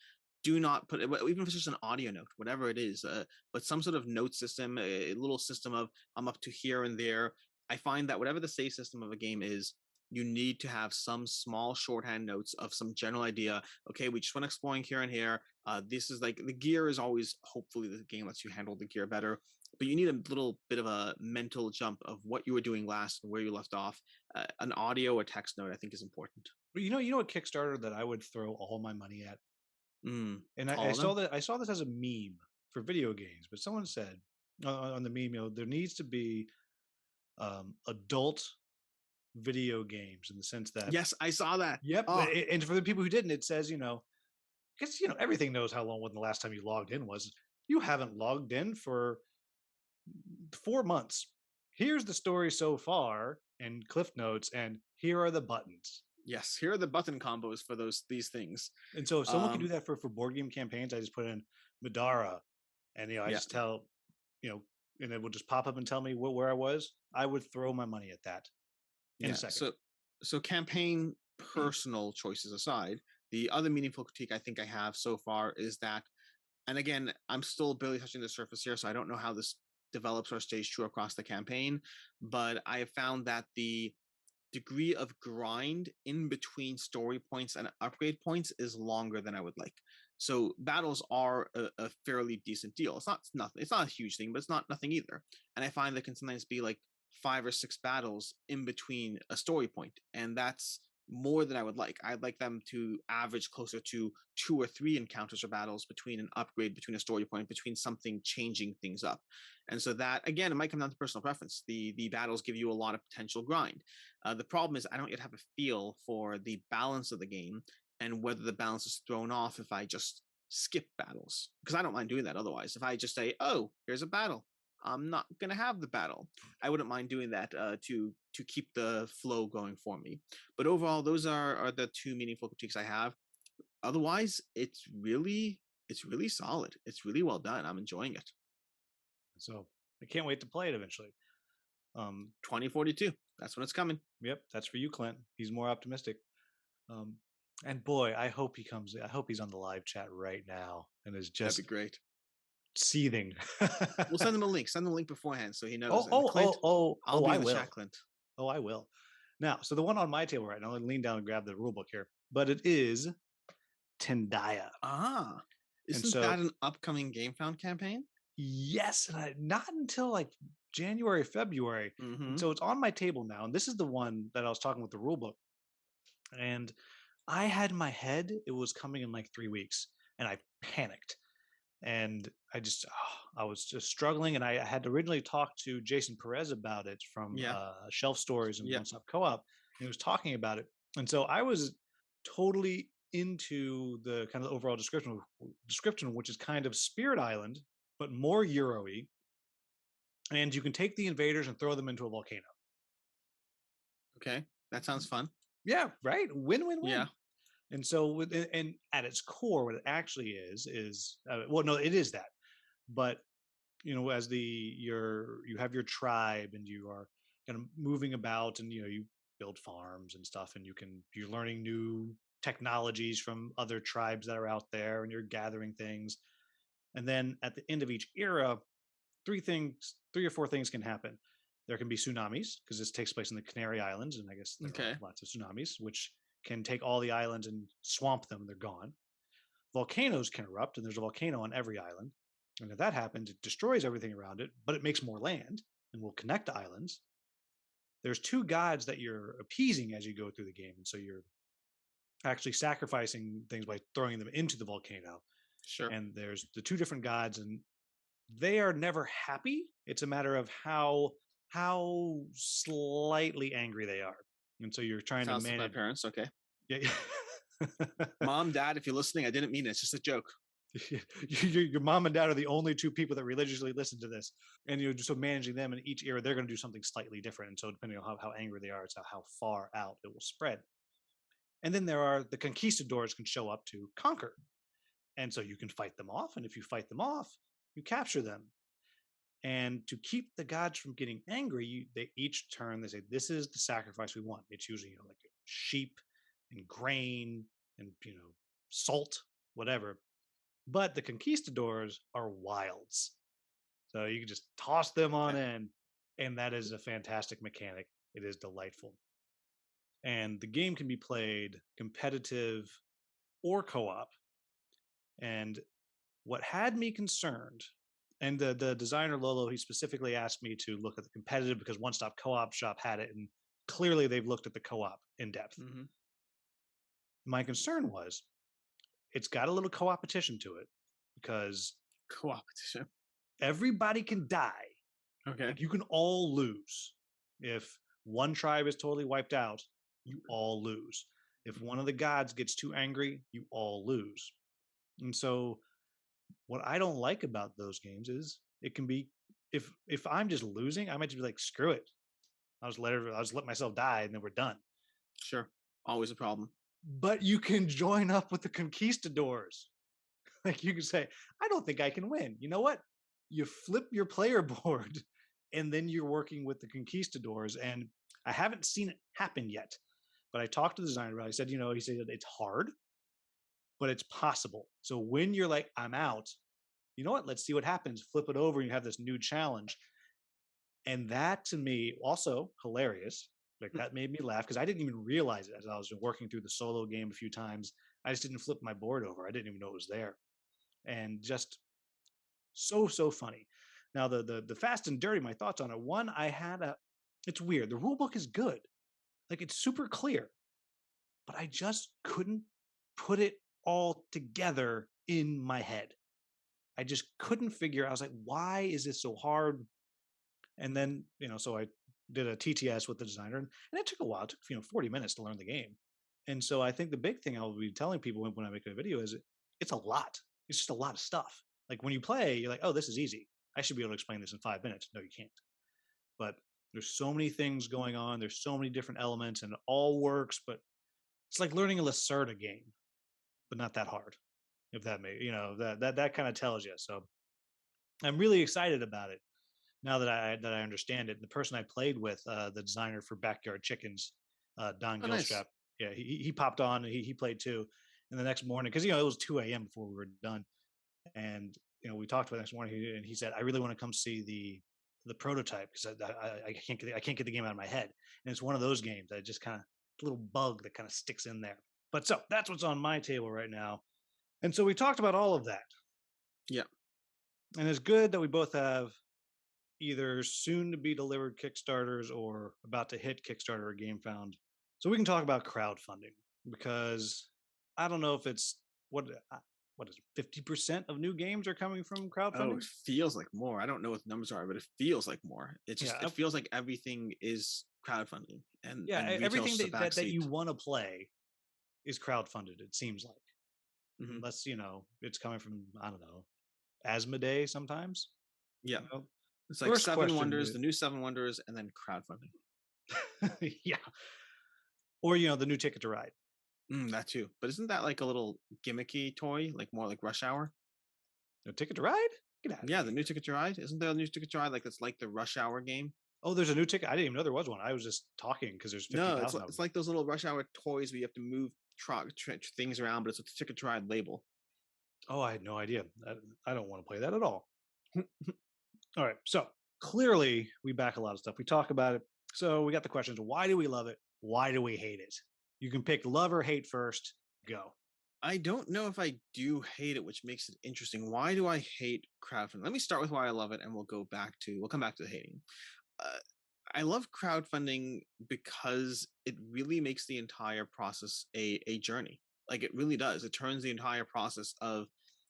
Do not put, even if it's just an audio note, whatever it is, but some sort of note system, a little system of I'm up to here and there. I find that whatever the save system of a game is, you need to have some small shorthand notes of some general idea. Okay, we just went exploring here and here. This is like the gear is always, hopefully the game lets you handle the gear better, but you need a little bit of a mental jump of what you were doing last and where you left off. An audio or text note I think is important. But you know a Kickstarter that I would throw all my money at, and I All of saw them. that I saw this as a meme for video games, but someone said on the meme, there needs to be adult video games in the sense that, Yes, I saw that. yep, Oh, and for the people who didn't, it says, because everything knows how long when the last time you logged in was. You haven't logged in for 4 months. Here's the story so far, and cliff notes, and here are the buttons. yes. Here are the button combos for these things. And so if someone can do Um, that for board game campaigns, I just put in Madara, and I yeah, just tell, you know, and it will just pop up and tell me where I was. I would throw my money at that in a yeah. second. So campaign personal choices aside, the other meaningful critique I think I have so far is that, and again, I'm still barely touching the surface here, so I don't know how this develops or stays true across the campaign, but I have found that the degree of grind in between story points and upgrade points is longer than I would like. So battles are a fairly decent deal. It's not nothing. It's not a huge thing, but it's not nothing either. And I find that can sometimes be like 5 or 6 battles in between a story point, and that's more than I would like. I'd like them to average closer to 2 or 3 encounters or battles between an upgrade, between a story point, between something changing things up. And so that again, it might come down to personal preference. The battles give you a lot of potential grind. The problem is I don't yet have a feel for the balance of the game and whether the balance is thrown off if I just skip battles, because I don't mind doing that otherwise. If I just say, "Oh, here's a battle," I'm not gonna have the battle. I wouldn't mind doing that to keep the flow going for me. But overall, those are the two meaningful critiques I have. Otherwise, it's really solid. It's really well done. I'm enjoying it. So I can't wait to play it eventually. 2042. That's when it's coming. Yep, that's for you, Clint. He's more optimistic. Um, and boy, I hope he comes. I hope he's on the live chat right now and is That'd be just great. seething. We'll send him a link. Send him a link beforehand so he knows. Oh, And oh, Clint, oh, oh, I'll oh, be I in the will. chat, Clint. Oh, I will. Now, so the one on my table right now, I'll lean down and grab the rule book here, but it is Tindaya. Ah, And isn't so, that an upcoming Game Found campaign? yes, and not until like January, February. And Mm-hmm. so it's on my table now. And this is the one that I was talking with the rule book. And I had in my head it was coming in like 3 weeks, and I panicked. And I was just struggling, and I had originally talked to Jason Perez about it from Yeah. Shelf Stories and Yeah. One Stop Co-op. And he was talking about it, and so I was totally into the kind of overall description, which is kind of Spirit Island, but more Euro-y, and you can take the invaders and throw them into a volcano. Okay. That sounds fun. Yeah, right. Win, win, Yeah. win. And so, and at its core, what it actually is well, no, it is that, but as you have your tribe and you are kind of moving about, and you build farms and stuff, and you're learning new technologies from other tribes that are out there, and you're gathering things. And then at the end of each era, three or four things can happen. There can be tsunamis, because this takes place in the Canary Islands, and I guess there are Okay. lots of tsunamis, which can take all the islands and swamp them. They're gone. Volcanoes can erupt, and there's a volcano on every island. And if that happens, it destroys everything around it, but it makes more land and will connect the islands. There's two gods that you're appeasing as you go through the game. And so you're actually sacrificing things by throwing them into the volcano. Sure. And there's the two different gods, and they are never happy. It's a matter of how slightly angry they are. And so you're trying Sounds to like my manage. parents. Okay. Yeah. Mom, Dad, if you're listening, I didn't mean it. It's just a joke. Your mom and dad are the only two people that religiously listen to this, and you're just so managing them in each era, they're going to do something slightly different. And so depending on how angry they are, it's how far out it will spread. And then there are the conquistadors can show up to conquer, and so you can fight them off. And if you fight them off, you capture them. And to keep the gods from getting angry, they each turn, they say, this is the sacrifice we want. It's usually like sheep and grain and salt, whatever. But the conquistadors are wilds. So you can just toss them on Okay. in, and that is a fantastic mechanic. It is delightful. And the game can be played competitive or co-op. And what had me concerned, and the designer Lolo, he specifically asked me to look at the competitive because One Stop Co-op Shop had it, and clearly they've looked at the co-op in depth. Mm-hmm. My concern was it's got a little co-opetition to it, because Co-opetition. everybody can die. Okay. Like, you can all lose. If one tribe is totally wiped out, you all lose. If one of the gods gets too angry, you all lose. And so what I don't like about those games is it can be, if I'm just losing, I might just be like, screw it. I'll just let myself die, and then we're done. Sure. Always a problem. But you can join up with the conquistadors. Like, you can say, I don't think I can win. You know what? You flip your player board, and then you're working with the conquistadors. And I haven't seen it happen yet, but I talked to the designer about it. He said it's hard, but it's possible. So when you're like, I'm out, you know what? Let's see what happens. Flip it over, and you have this new challenge. And that, to me, also hilarious. Like, that made me laugh because I didn't even realize it as I was working through the solo game a few times. I just didn't flip my board over. I didn't even know it was there. And just so funny. Now, the fast and dirty, my thoughts on it. One, it's weird. The rule book is good. Like, it's super clear, but I just couldn't put it all together in my head. I just couldn't figure. I was like, why is this so hard? And then, so I did a TTS with the designer, and it took a while. It took 40 minutes to learn the game. And so I think the big thing I'll be telling people when I make a video is it's a lot. It's just a lot of stuff. Like, when you play, you're like, oh, this is easy. I should be able to explain this in 5 minutes. No, you can't. But there's so many things going on. There's so many different elements, and it all works. But it's like learning a Lacerda game, but not that hard. If that that kind of tells you. So I'm really excited about it now that I understand it. The person I played with, the designer for Backyard Chickens, Don Oh, nice. Gilstrap, yeah, he popped on. And he played too. And the next morning, because it was 2 a.m. before we were done, and we talked about the next morning, and he said, I really want to come see the prototype, because I can't get the game out of my head. And it's one of those games that just kind of, little bug that kind of sticks in there. But so that's what's on my table right now. And so we talked about all of that. Yeah. And it's good that we both have either soon to be delivered Kickstarters or about to hit Kickstarter or GameFound. So we can talk about crowdfunding, because I don't know if it's what what is it, 50% of new games are coming from Oh, crowdfunding. it feels like more. I don't know what the numbers are, but it feels like more. It Yeah, just it feels like everything is crowdfunding yeah, and everything retail's the that backseat. you want to play is crowdfunded. It seems like, Hmm. unless it's coming from, I don't know, Asmodee sometimes. Yeah. You know, It's like first Seven question Wonders, is, the new Seven Wonders, and then crowdfunding. yeah, or the new Ticket to Ride. That too. But isn't that like a little gimmicky toy, like more like Rush Hour? No Ticket to Ride? Get out of Yeah, the here. new Ticket to Ride. Isn't there a new Ticket to Ride like it's like the Rush Hour game? Oh, there's a new ticket. I didn't even know there was one. I was just talking because there's fifty No, thousand of it's them. like those little Rush Hour toys where you have to move things around, but it's with the Ticket to Ride label. Oh, I had no idea. I don't want to play that at all. All right, so clearly we back a lot of stuff. We talk about it. So we got the questions: why do we love it? Why do we hate it? You can pick love or hate first. Go. I don't know if I do hate it, which makes it interesting. Why do I hate crowdfunding? Let me start with why I love it, and we'll come back to the hating. Uh, I love crowdfunding because it really makes the entire process a journey. Like it really does. It turns the entire process of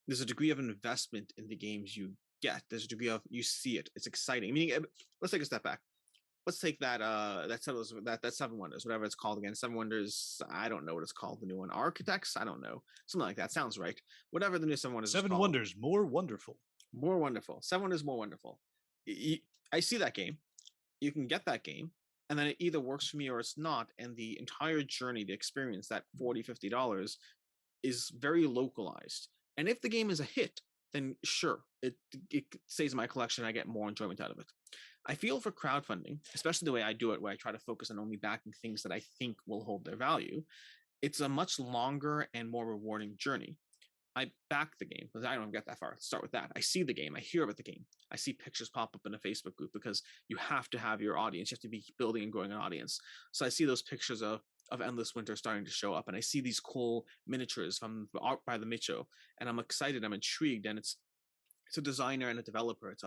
there's a degree of investment in the games you get. There's a degree of you see it. It's exciting. Meaning, let's take a step back. Let's take that Seven Wonders, whatever it's called again. Seven Wonders. I don't know what it's called. The new one, Architects. I don't know. Something like that sounds right. Whatever the new Seven Wonders is Seven called. Wonders, more wonderful. More wonderful. Seven Wonders, more wonderful. I see that game. You can get that game, and then it either works for me or it's not. And the entire journey, the experience, that $40-50 is very localized. And if the game is a hit, then sure, it stays in my collection. I get more enjoyment out of it. I feel for crowdfunding, especially the way I do it, where I try to focus on only backing things that I think will hold their value. It's a much longer and more rewarding journey. I back the game because I don't get that far. Let's start with that. I see the game. I hear about the game. I see pictures pop up in a Facebook group because you have to have your audience. You have to be building and growing an audience. So I see those pictures of Endless Winter starting to show up, and I see these cool miniatures from art by the Micho, and I'm excited. I'm intrigued, and it's a designer and a developer. It's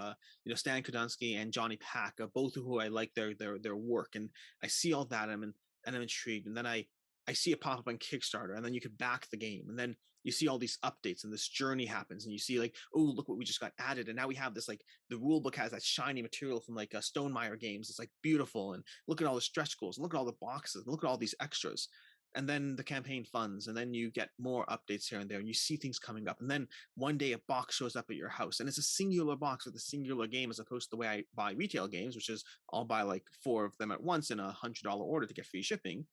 Stan Kudansky and Johnny Pack, both of who I like their work, and I see all that, and I'm intrigued, and then I see it pop up on Kickstarter, and then you could back the game, and then you see all these updates, and this journey happens, and you see like, oh, look what we just got added, and now we have this like the rule book has that shiny material from like Stonemaier games. It's like beautiful, and look at all the stretch goals, and look at all the boxes, and look at all these extras. And then the campaign funds, and then you get more updates here and there, and you see things coming up. And then one day a box shows up at your house, and it's a singular box with a singular game, as opposed to the way I buy retail games, which is I'll buy like 4 of them at once in $100 order to get free shipping.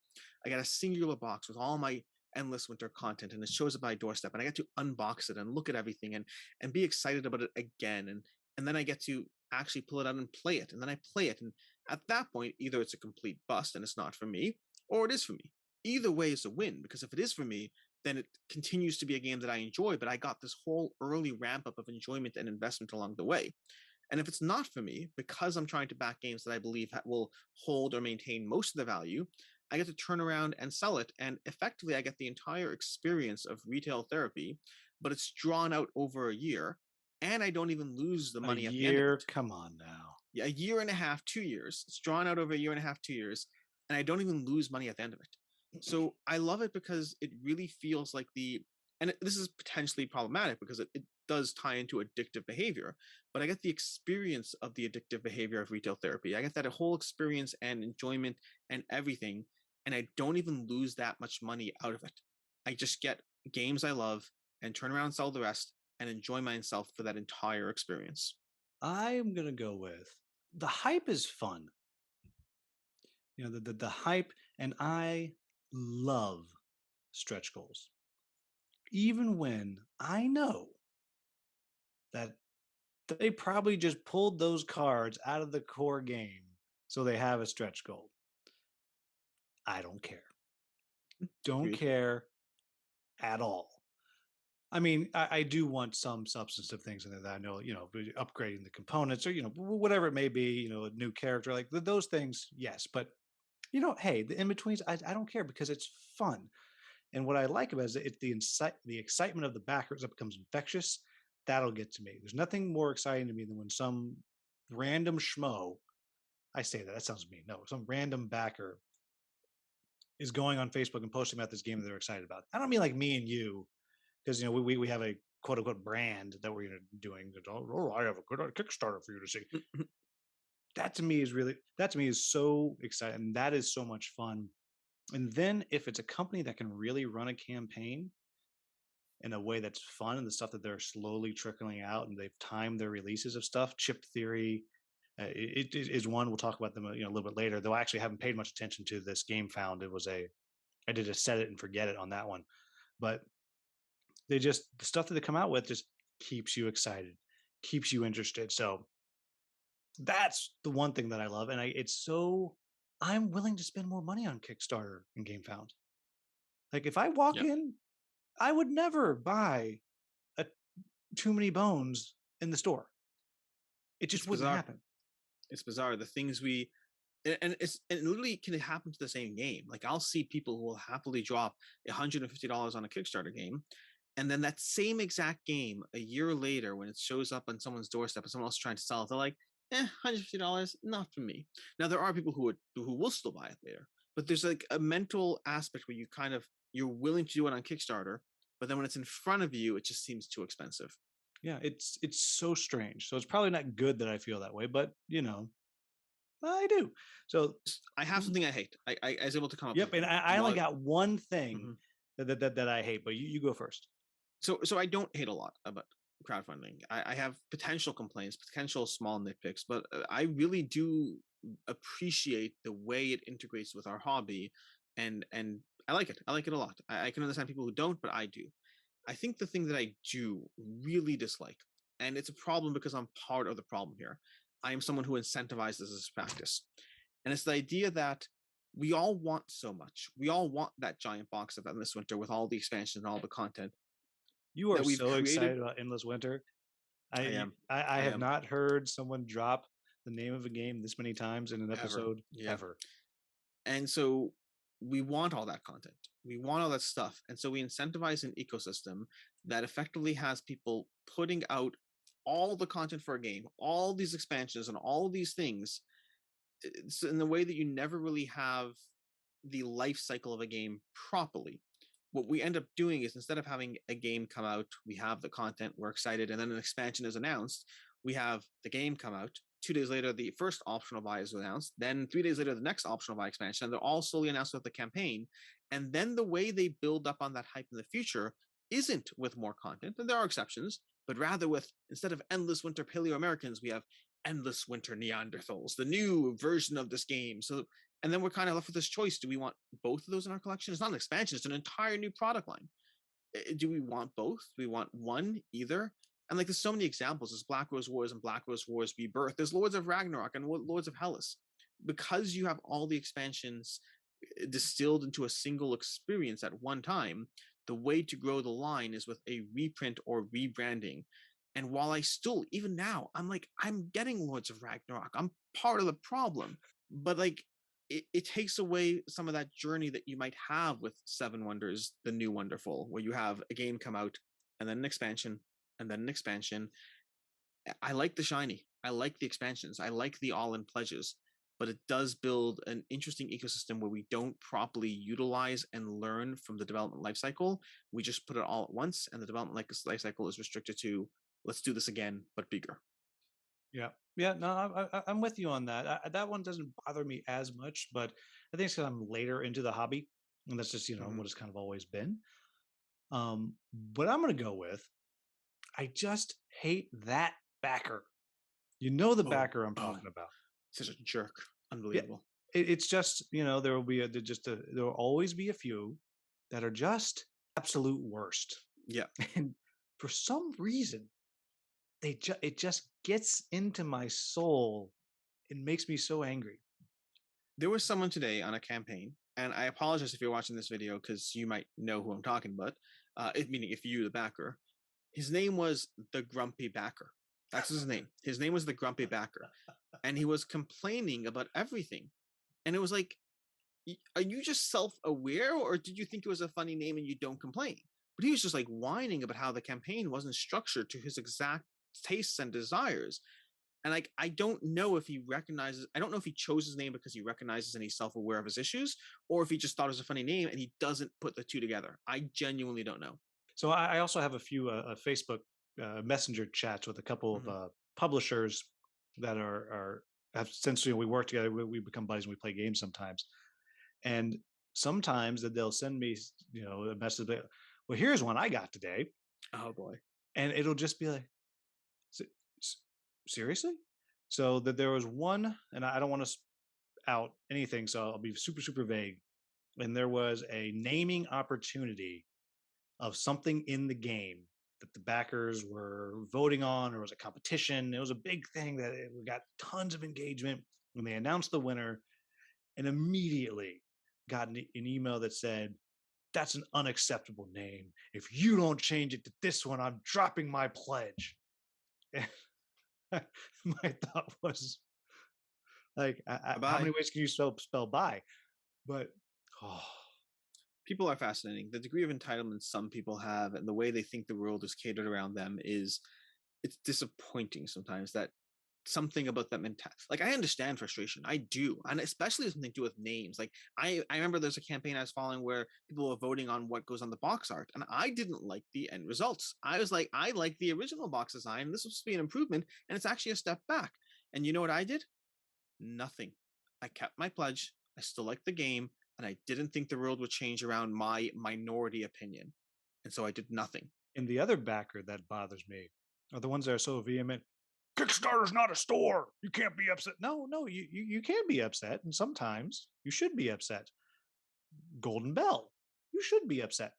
I got a singular box with all my Endless Winter content, and it shows up by doorstep, and I get to unbox it and look at everything and be excited about it again, and then I get to actually pull it out and play it, and then I play it, and at that point, either it's a complete bust and it's not for me, or it is for me. Either way is a win, because if it is for me, then it continues to be a game that I enjoy, but I got this whole early ramp up of enjoyment and investment along the way. And if it's not for me, because I'm trying to back games that I believe will hold or maintain most of the value, I get to turn around and sell it. And effectively, I get the entire experience of retail therapy, but it's drawn out over a year. And I don't even lose the A money at the end of year? it. Come on now. Yeah, a year and a half, 2 years. It's drawn out over a year and a half, 2 years. And I don't even lose money at the end of it. So I love it because it really feels like this is potentially problematic because it does tie into addictive behavior, but I get the experience of the addictive behavior of retail therapy. I get that whole experience and enjoyment and everything, and I don't even lose that much money out of it. I just get games I love and turn around and sell the rest and enjoy myself for that entire experience. I'm gonna go with the hype is fun. The hype, and I love stretch goals. Even when I know that they probably just pulled those cards out of the core game so they have a stretch goal. I don't care. Don't Agreed. care at all. I mean, I do want some substantive things in there that I know, upgrading the components or, whatever it may be, a new character, like those things, yes. But, hey, the in betweens, I don't care because it's fun. And what I like about it is that it's the excitement of the backers that becomes infectious. That'll get to me. There's nothing more exciting to me than when some random schmo, I say that sounds mean. No, some random backer is going on Facebook and posting about this game that they're excited about. I don't mean like me and you, because we have a quote unquote brand that we're doing. Oh, I have a good Kickstarter for you to see. That to me is so exciting. And that is so much fun. And then if it's a company that can really run a campaign in a way that's fun, and the stuff that they're slowly trickling out, and they've timed their releases of stuff, Chip Theory it is one. We'll talk about them a little bit later. Though I actually haven't paid much attention to this Game Found. I did a set it and forget it on that one, but the stuff that they come out with just keeps you excited, keeps you interested. So that's the one thing that I love, and I'm willing to spend more money on Kickstarter and Game Found. Like if I walk in, I would never buy a Too Many Bones in the store. It just wouldn't happen. It's bizarre. The things and it literally can happen to the same game. Like I'll see people who will happily drop $150 on a Kickstarter game, and then that same exact game a year later, when it shows up on someone's doorstep and someone else trying to sell it, they're like, $150, not for me. Now there are people who will still buy it later, but there's like a mental aspect where you're willing to do it on Kickstarter, but then when it's in front of you, it just seems too expensive. Yeah, it's so strange. So it's probably not good that I feel that way, but I do. So I have something I hate. I was able to come up. Yep, and I only got one thing that I hate, but you go first. So I don't hate a lot about crowdfunding. I have potential complaints, potential small nitpicks, but I really do appreciate the way it integrates with our hobby, and I like it. I like it a lot. I can understand people who don't, but I do. I think the thing that I do really dislike, and it's a problem because I'm part of the problem here, I am someone who incentivizes this practice. And it's the idea that we all want so much. We all want that giant box of Endless Winter with all the expansion and all the content. You are so excited about Endless Winter. I am. I have not heard someone drop the name of a game this many times in an episode ever. And so we want all that content. We want all that stuff. And so we incentivize an ecosystem that effectively has people putting out all the content for a game, all these expansions and all these things. It's in the way that you never really have the life cycle of a game properly. What we end up doing is instead of having a game come out, we have the content, we're excited, and then an expansion is announced. We have the game come out. 2 days later, the first optional buy is announced. Then 3 days later, the next optional buy expansion. And they're all slowly announced with the campaign. And then the way they build up on that hype in the future isn't with more content, and there are exceptions, but rather with, instead of Endless Winter Paleo Americans, we have Endless Winter Neanderthals, the new version of this game. So, and then we're kind of left with this choice. Do we want both of those in our collection? It's not an expansion, it's an entire new product line. Do we want both? Do we want one, either? And like, there's so many examples. There's Black Rose Wars and Black Rose Wars Rebirth. There's Lords of Ragnarok and Lords of Hellas. Because you have all the expansions distilled into a single experience at one time, the way to grow the line is with a reprint or rebranding. And while I still, even now, I'm getting Lords of Ragnarok. I'm part of the problem. But like, it takes away some of that journey that you might have with Seven Wonders, The New Wonderful, where you have a game come out and then an expansion and then an expansion. I like the shiny. I like the expansions. I like the all-in pledges. But it does build an interesting ecosystem where we don't properly utilize and learn from the development lifecycle. We just put it all at once, and the development lifecycle is restricted to, let's do this again, but bigger. Yeah. No, I'm with you on that. That one doesn't bother me as much, but I think it's because I'm later into the hobby, and that's just what it's kind of always been. But I'm gonna go with, I just hate that backer. The backer I'm talking about. Such a jerk. Unbelievable. Yeah, it's just there will always be a few that are just absolute worst. Yeah. And for some reason, it just gets into my soul. It makes me so angry. There was someone today on a campaign, and I apologize if you're watching this video because you might know who I'm talking about. Meaning if you, the backer. His name was the Grumpy Backer. That's his name. His name was the Grumpy Backer. And he was complaining about everything. And it was like, are you just self-aware, or did you think it was a funny name and you don't complain? But he was just like whining about how the campaign wasn't structured to his exact tastes and desires. And like, I don't know if he chose his name because he recognizes and he's self-aware of his issues, or if he just thought it was a funny name and he doesn't put the two together. I genuinely don't know. So I also have a few Facebook Messenger chats with a couple of Mhm. publishers that are have since we work together. We become buddies and we play games sometimes. And sometimes that they'll send me, a message. Well, here's one I got today, Oh boy. and it'll just be like, "Se- seriously? So that there was one, and I don't want to out anything, so I'll be super super vague. And there was a naming opportunity of something in the game that the backers were voting on, or was a competition. It was a big thing that we got tons of engagement when they announced the winner, and immediately got an email that said, "That's an unacceptable name. If you don't change it to this one, I'm dropping my pledge." My thought was like, how Bye-bye. many ways can you spell "by"? But oh, People are fascinating. The degree of entitlement some people have and the way they think the world is catered around them is it's disappointing sometimes that something about that mentality. Like I understand frustration, I do, and especially something to do with names. Like I remember there's a campaign I was following where people were voting on what goes on the box art, and I didn't like the end results. I was like, I like the original box design. This was supposed to be an improvement, and it's actually a step back. And you know what I did? Nothing. I kept my pledge. I still liked the game, and I didn't think the world would change around my minority opinion, and so I did nothing. and the other backer that bothers me are the ones that are so vehement. Kickstarter's not a store. You can't be upset. No, no, you can be upset, and sometimes you should be upset. Golden Bell, you should be upset.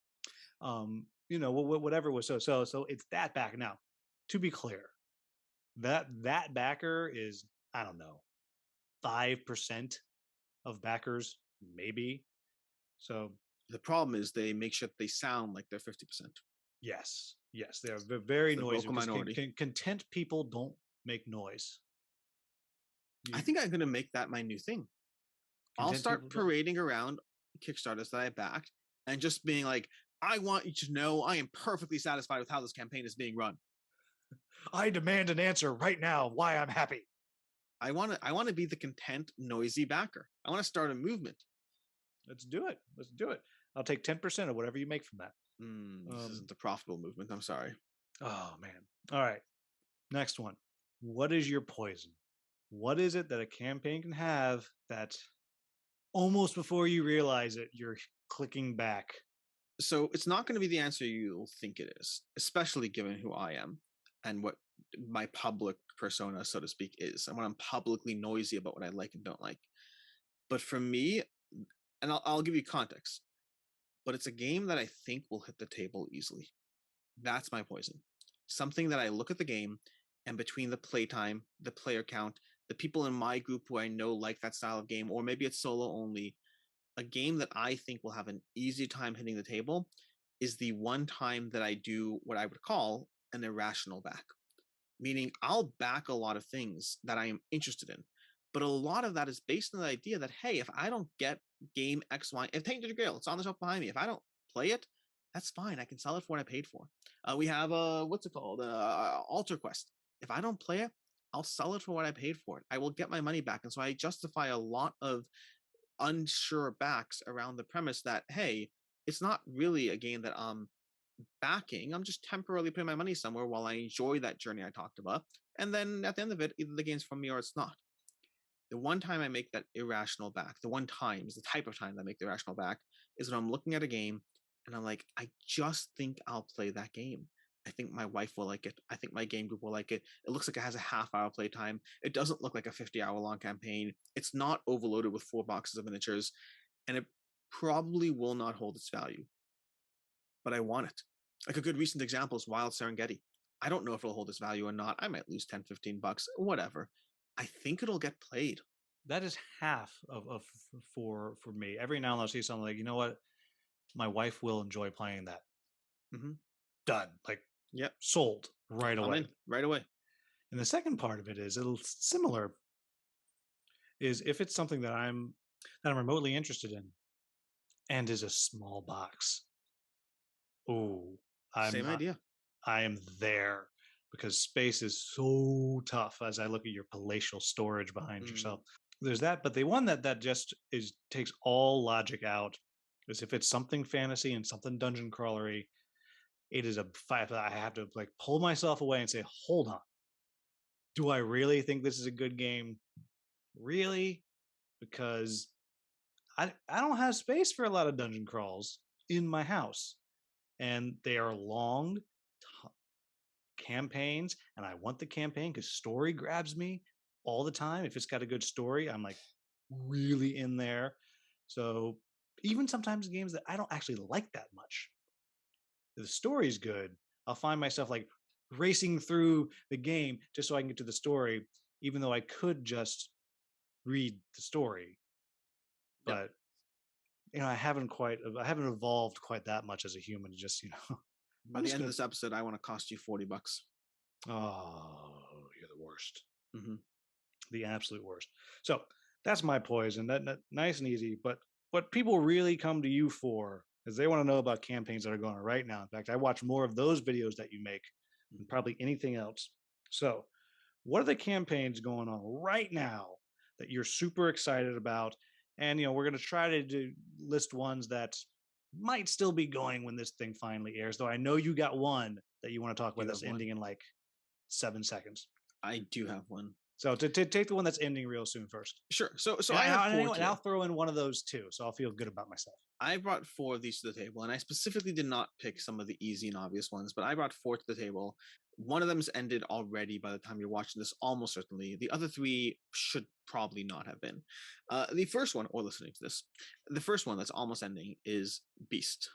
Whatever was so it's that back now. To be clear, that backer is, I don't know, 5% of backers, maybe. So The problem is they make sure that they sound like they're 50%. yes, yes, they're very It's the noisy vocal because minority. content people don't make noise. I You, think I'm going to make that my new thing. I'll content people start don't. parading around Kickstarters that I backed and just being like, I want you to know I am perfectly satisfied with how this campaign is being run. I demand an answer right now. Why I'm happy. I want to be the content noisy backer. I want to start a movement. Let's do it. Let's do it. I'll take 10% of whatever you make from that. This Um, isn't a profitable movement. I'm sorry. oh man. All right. Next one. What is your poison? What is it that a campaign can have that almost before you realize it, you're clicking back? So it's not going to be the answer you'll think it is, especially given who I am and what my public persona, so to speak, is, and when I'm publicly noisy about what I like and don't like. But for me, and I'll give you context, but it's a game that I think will hit the table easily. That's my poison. Something that I look at the game, and between the playtime, the player count, the people in my group who I know like that style of game, or maybe it's solo only, a game that I think will have an easy time hitting the table is the one time that I do what I would call an irrational back. Meaning, I'll back a lot of things that I am interested in, but a lot of that is based on the idea that, hey, if I don't get game X, Y, if Tainted Grail, it's on the shelf behind me, if I don't play it, that's fine. I can sell it for what I paid for. We have what's it called? Alter Quest. If I don't play it, I'll sell it for what I paid for it. I will get my money back. And so I justify a lot of unsure backs around the premise that, hey, it's not really a game that I'm backing. I'm just temporarily putting my money somewhere while I enjoy that journey I talked about. And then at the end of it, either the game's from me or it's not. The one time I make that irrational back, the one time is the type of time that I make the irrational back, is when I'm looking at a game and I'm like, I just think I'll play that game. I think my wife will like it. I think my game group will like it. It looks like it has a half-hour playtime. It doesn't look like a 50-hour long campaign. It's not overloaded with 4 boxes of miniatures, and it probably will not hold its value. But I want it. Like a good recent example is Wild Serengeti. I don't know if it'll hold its value or not. I might lose 10, 15 bucks, whatever. I think it'll get played. That is half of for me. Every now and then I'll see something like, you know what? My wife will enjoy playing that. Mm-hmm. Done. Like Yep. sold right I'm away. in right away. And the second part of it is it'll similar is if it's something that I'm remotely interested in and is a small box. Oh, I'm Same idea. I am there because space is so tough as I look at your palatial storage behind Mm. yourself. There's that, but the one that just is takes all logic out is if it's something fantasy and something dungeon crawlery. it is a fight that I have to like pull myself away and say, hold on. Do I really think this is a good game? Really? Because I don't have space for a lot of dungeon crawls in my house. And they are long campaigns, and I want the campaign because story grabs me all the time. If it's got a good story, I'm like really in there. So even sometimes games that I don't actually like that much, if the story's good, I'll find myself like racing through the game just so I can get to the story, even though I could just read the story. Yep. But I haven't evolved quite that much as a human to just, By the end of this episode, I want to cost you $40. Oh, you're the worst. Mm-hmm. The absolute worst. So that's my poison. That nice and easy. But what people really come to you for is they want to know about campaigns that are going on right now. In fact, I watch more of those videos that you make than probably anything else. So, what are the campaigns going on right now that you're super excited about? And we're going to try to list ones that might still be going when this thing finally airs. Though I know you got one that you want to talk about that's ending in like 7 seconds. I do have one. So to take the one that's ending real soon first. Sure. So and I have four. And I'll throw in one of those too, so I'll feel good about myself. I brought 4 of these to the table, and I specifically did not pick some of the easy and obvious ones, but I brought 4 to the table. One of them's ended already by the time you're watching this, almost certainly. The other 3 should probably not have been. The first one, or listening to this, the first one that's almost ending is Beast.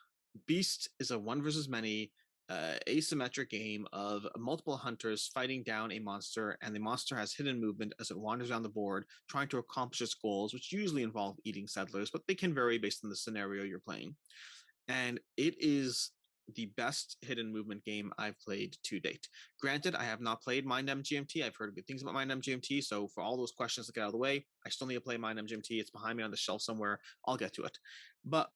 Beast is a one versus many asymmetric game of multiple hunters fighting down a monster, and the monster has hidden movement as it wanders around the board, trying to accomplish its goals, which usually involve eating settlers, but they can vary based on the scenario you're playing. And it is the best hidden movement game I've played to date. Granted, I have not played Mind MGMT. I've heard good things about Mind MGMT, so for all those questions to get out of the way, I still need to play Mind MGMT. It's behind me on the shelf somewhere. I'll get to it. But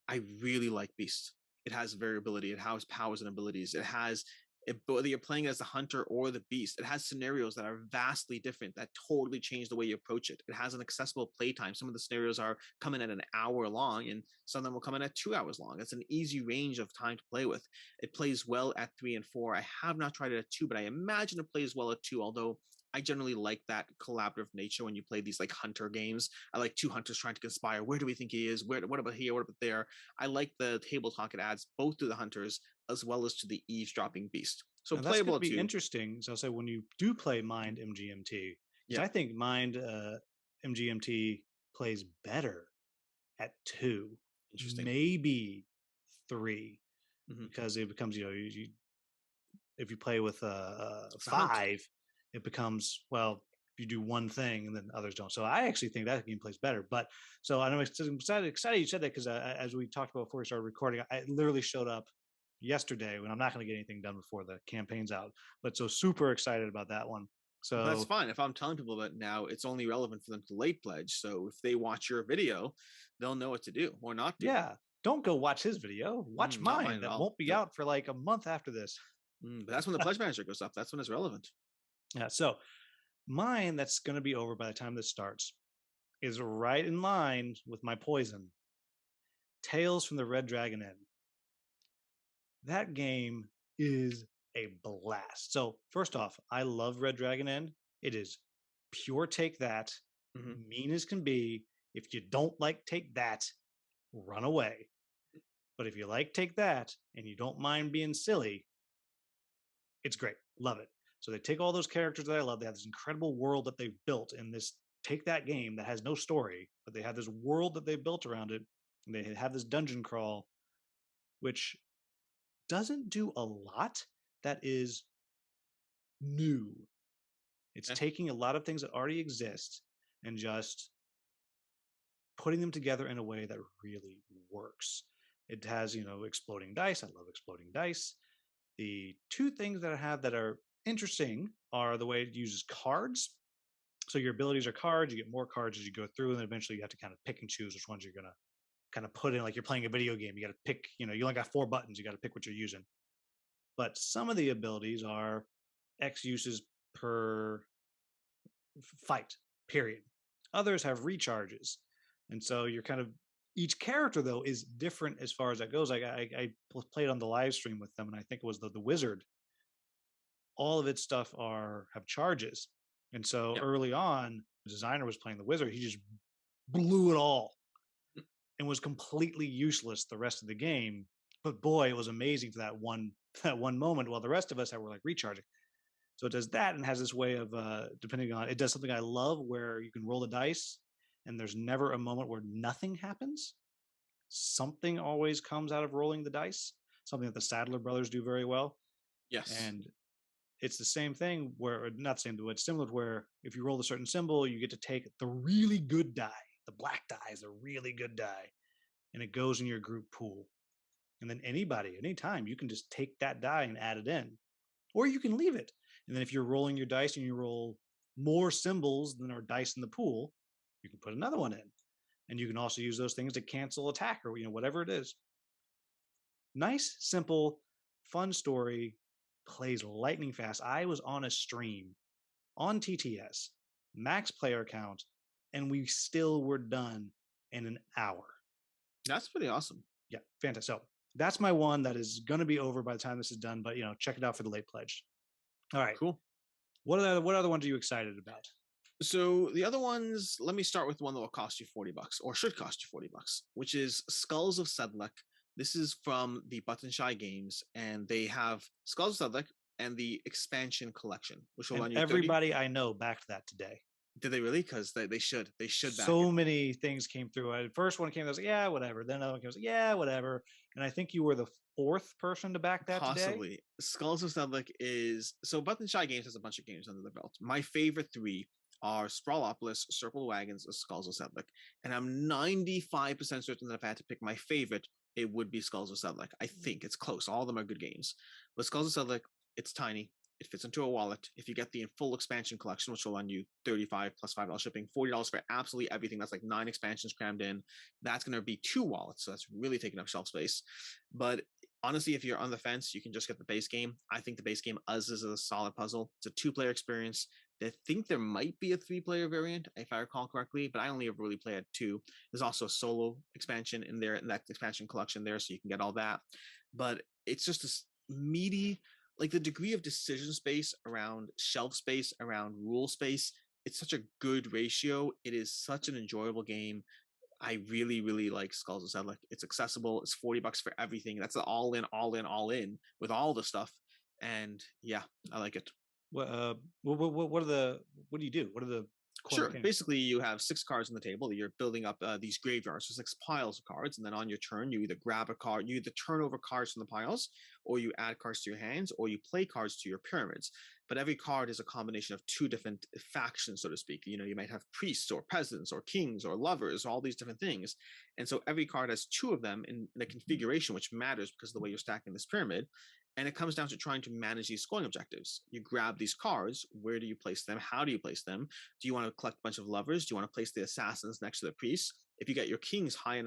I really like Beast. It has variability. It has powers and abilities. It has, whether you're playing as the hunter or the beast, it has scenarios that are vastly different that totally change the way you approach it. It has an accessible playtime. Some of the scenarios are coming at an hour long, and some of them will come in at 2 hours long. It's an easy range of time to play with. It plays well at 3 and 4. I have not tried it at 2, but I imagine it plays well at 2, although I generally like that collaborative nature when you play these like hunter games. I like 2 hunters trying to conspire. Where do we think he is? What about here? What about there? I like the table talk it adds both to the hunters as well as to the eavesdropping beast. So now, playable that's going to be too. interesting. So I'll say when you do play Mind MGMT, Yeah. I think Mind MGMT plays better at 2, Interesting. maybe 3, because it becomes if you play with 5, it becomes, well, you do one thing and then others don't. So I actually think that game plays better. But so I'm excited you said that, because as we talked about before we started recording, I literally showed up yesterday when I'm not going to get anything done before the campaign's out. But so super excited about that one. So that's fine. If I'm telling people about it now, it's only relevant for them to late pledge. So if they watch your video, they'll know what to do or not do. Yeah. Don't go watch his video. Watch mine. That won't be out for like a month after this. But that's when the pledge manager goes up. That's when it's relevant. Yeah. So mine, that's going to be over by the time this starts, is right in line with my poison. Tales from the Red Dragon Inn. That game is a blast. So first off, I love Red Dragon Inn. It is pure take that, mean as can be. If you don't like take that, run away. But if you like take that and you don't mind being silly, it's great. Love it. So they take all those characters that I love. They have this incredible world that they've built in this take that game that has no story, but they have this world that they've built around it. And they have this dungeon crawl, which doesn't do a lot that is new. It's taking a lot of things that already exist and just putting them together in a way that really works. It has, exploding dice. I love exploding dice. The 2 things that I have that are interesting are the way it uses cards. So your abilities are cards. You get more cards as you go through, and then eventually you have to kind of pick and choose which ones you're going to kind of put in, like you're playing a video game. You got to pick, you only got 4 buttons. You got to pick what you're using. But some of the abilities are X uses per fight, period. Others have recharges. And so you're kind of Each character though is different as far as that goes. Like played on the live stream with them, and I think it was the wizard. All of its stuff have charges, and so Yep. early on, the designer was playing the wizard. He just blew it all and was completely useless the rest of the game. But boy, it was amazing for that one that one moment while the rest of us were like recharging. So it does that and has this way of depending on it does something I love where you can roll the dice and there's never a moment where nothing happens. Something always comes out of rolling the dice, something that the Sadler brothers do very well. Yes. And it's the same thing where, or not the same, but it's similar to where if you roll a certain symbol, you get to take the really good die. The black die is a really good die, and it goes in your group pool. And then anybody, anytime, you can just take that die and add it in, or you can leave it. And then if you're rolling your dice and you roll more symbols than are dice in the pool, you can put another one in. And you can also use those things to cancel attack or whatever it is. Nice, simple, fun story. Plays lightning fast. I was on a stream on TTS, max player count, and we still were done in an hour. That's pretty awesome. Yeah, fantastic. So that's my one that is going to be over by the time this is done. But check it out for the late pledge. All right, Cool. What other ones are you excited about? So the other ones, let me start with one that will cost you $40 or should cost you $40, which is Skulls of Sedlec. This is from the Button Shy Games, and they have Skulls of Sedlec and the expansion collection, which will run you everybody 30. I know backed that today. Did they really? Because they should. They should back so many things came through. First one came, I was like, yeah, whatever. Then another one came, yeah, whatever. And I think you were the fourth person to back that possibly. Today. Skulls of Sedlec is so Button Shy Games has a bunch of games under the belt. My favorite three are Sprawlopolis, Circle Wagons, and Skulls of Sedlec. And I'm 95% certain that if I had to pick my favorite, it would be Skulls of Sedlec. I think it's close. All of them are good games. But Skulls of Sedlec, it's tiny. It fits into a wallet. If you get the full expansion collection, which will run you $35 plus $5 shipping, $40 for absolutely everything. That's like 9 expansions crammed in. That's going to be 2 wallets. So that's really taking up shelf space. But honestly, if you're on the fence, you can just get the base game. I think the base game is a solid puzzle. It's a 2-player experience. I think there might be a 3-player variant, if I recall correctly, but I only ever really play at 2. There's also a solo expansion in there, in that expansion collection there, so you can get all that. But it's just this meaty, like the degree of decision space around shelf space, around rule space, it's such a good ratio. It is such an enjoyable game. I really, really like Skulls of Sedlec. It's accessible. It's $40 for everything. That's all in with all the stuff. And yeah, I like it. What do you do? What are the Sure. Basically, you have 6 cards on the table. You're building up these graveyards, so 6 piles of cards, and then on your turn, you either grab a card, you either turn over cards from the piles, or you add cards to your hands, or you play cards to your pyramids. But every card is a combination of 2 different factions, so to speak. You might have priests or peasants or kings or lovers, all these different things. And so every card has 2 of them in a configuration, which matters because of the way you're stacking this pyramid. And it comes down to trying to manage these scoring objectives. You grab these cards. Where do you place them? How do you place them? Do you want to collect a bunch of lovers? Do you want to place the assassins next to the priests? If you get your kings high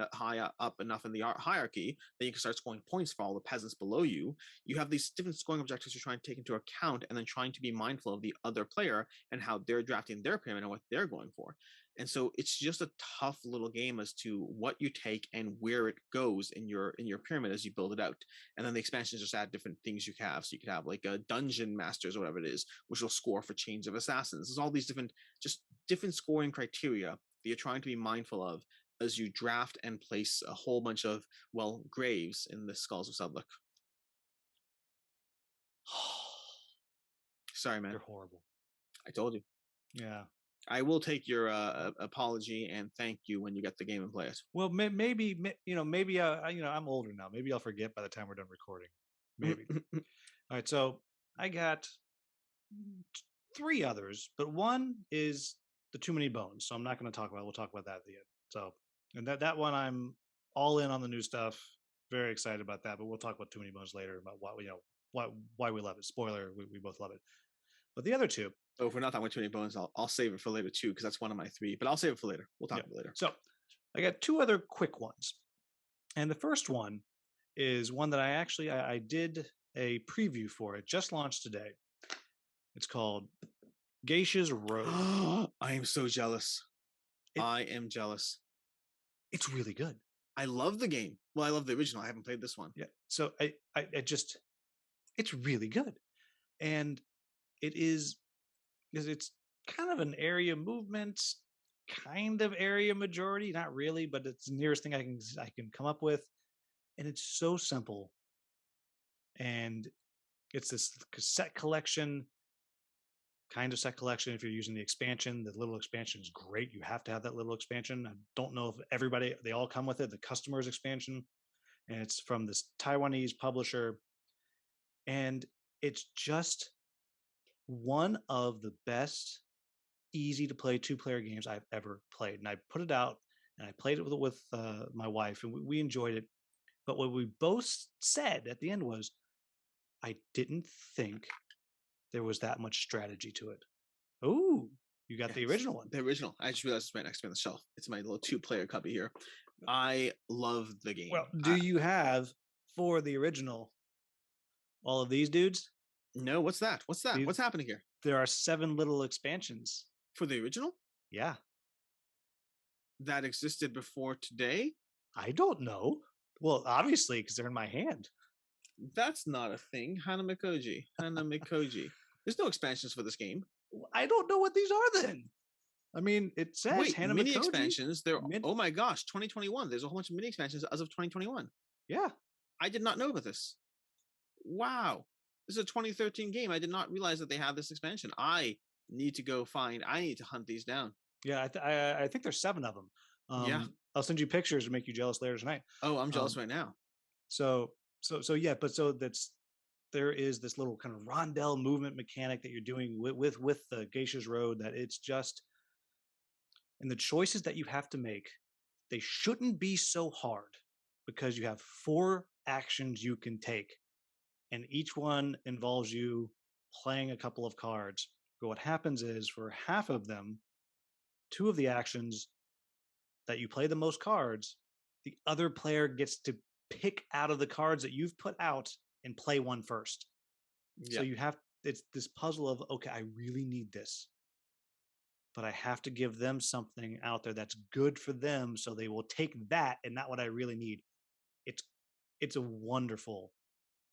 up enough in the hierarchy, then you can start scoring points for all the peasants below you. You have these different scoring objectives you're trying to take into account, and then trying to be mindful of the other player and how they're drafting their pyramid and what they're going for. And so it's just a tough little game as to what you take and where it goes in your pyramid as you build it out. And then the expansions just add different things you have. So you could have like a dungeon masters or whatever it is, which will score for chains of assassins. There's all these different scoring criteria that you're trying to be mindful of as you draft and place a whole bunch of, graves in the Skulls of Sedlec. Sorry, man. You're horrible. I told you. Yeah. I will take your apology and thank you when you get the game and play it. Well, maybe I'm older now. Maybe I'll forget by the time we're done recording. Maybe. All right, so I got 3 others, but one is the Too Many Bones. So I'm not going to talk about it. We'll talk about that at the end. So, and that one I'm all in on the new stuff. Very excited about that. But we'll talk about Too Many Bones later about why we love it. Spoiler: we both love it. But the other 2. So if we're not talking about Too Many Bones, I'll save it for later too, because that's one of my 3. But I'll save it for later. We'll talk about it later. So I got 2 other quick ones, and the first one is one that I did a preview for. It just launched today. It's called Geisha's Road. I am so jealous. I am jealous. It's really good. I love the game. Well, I love the original. I haven't played this one. Yeah. So I just, it's really good, and it is because it's kind of an area movement, kind of area majority, not really, but it's the nearest thing I can come up with, and it's so simple, and it's this cassette collection kind of set collection. If you're using the expansion, the little expansion is great. You have to have that little expansion. I don't know if they all come with it. The customer's expansion, and it's from this Taiwanese publisher, and it's just one of the best easy to play two-player games I've ever played. And I put it out and I played it with my wife, and we enjoyed it. But what we both said at the end was, I didn't think there was that much strategy to it. Oh, you got the Yes, original one. the original. I just realized it's right next to me on the shelf. It's my little 2-player cubby here. I love the game. Well, do you have for the original all of these dudes? No, what's that? What's that? These, What's happening here? there are 7 little expansions. For the original? Yeah. That existed before today? I don't know. Well, obviously, because they're in my hand. That's not a thing. Hanamikoji. Hanamikoji. There's no expansions for this game. I don't know what these are then. I mean, it says Wait, Hana mini Mikoji. expansions. Oh my gosh, 2021. There's a whole bunch of mini expansions as of 2021. Yeah. I did not know about this. Wow. This is a 2013 game. I did not realize that they have this expansion. I need to hunt these down. Yeah, I think there's 7 of them. Yeah. I'll send you pictures to make you jealous later tonight. Oh, I'm jealous right now. So yeah, but so there is this little kind of rondelle movement mechanic that you're doing with the Geisha's Road, that it's just, and the choices that you have to make, they shouldn't be so hard, because you have 4 actions you can take, and each one involves you playing a couple of cards. But what happens is, for half of them, 2 of the actions that you play the most cards, the other player gets to pick out of the cards that you've put out and play one first. Yeah. So it's this puzzle of, okay, I really need this, but I have to give them something out there that's good for them, so they will take that and not what I really need. It's a wonderful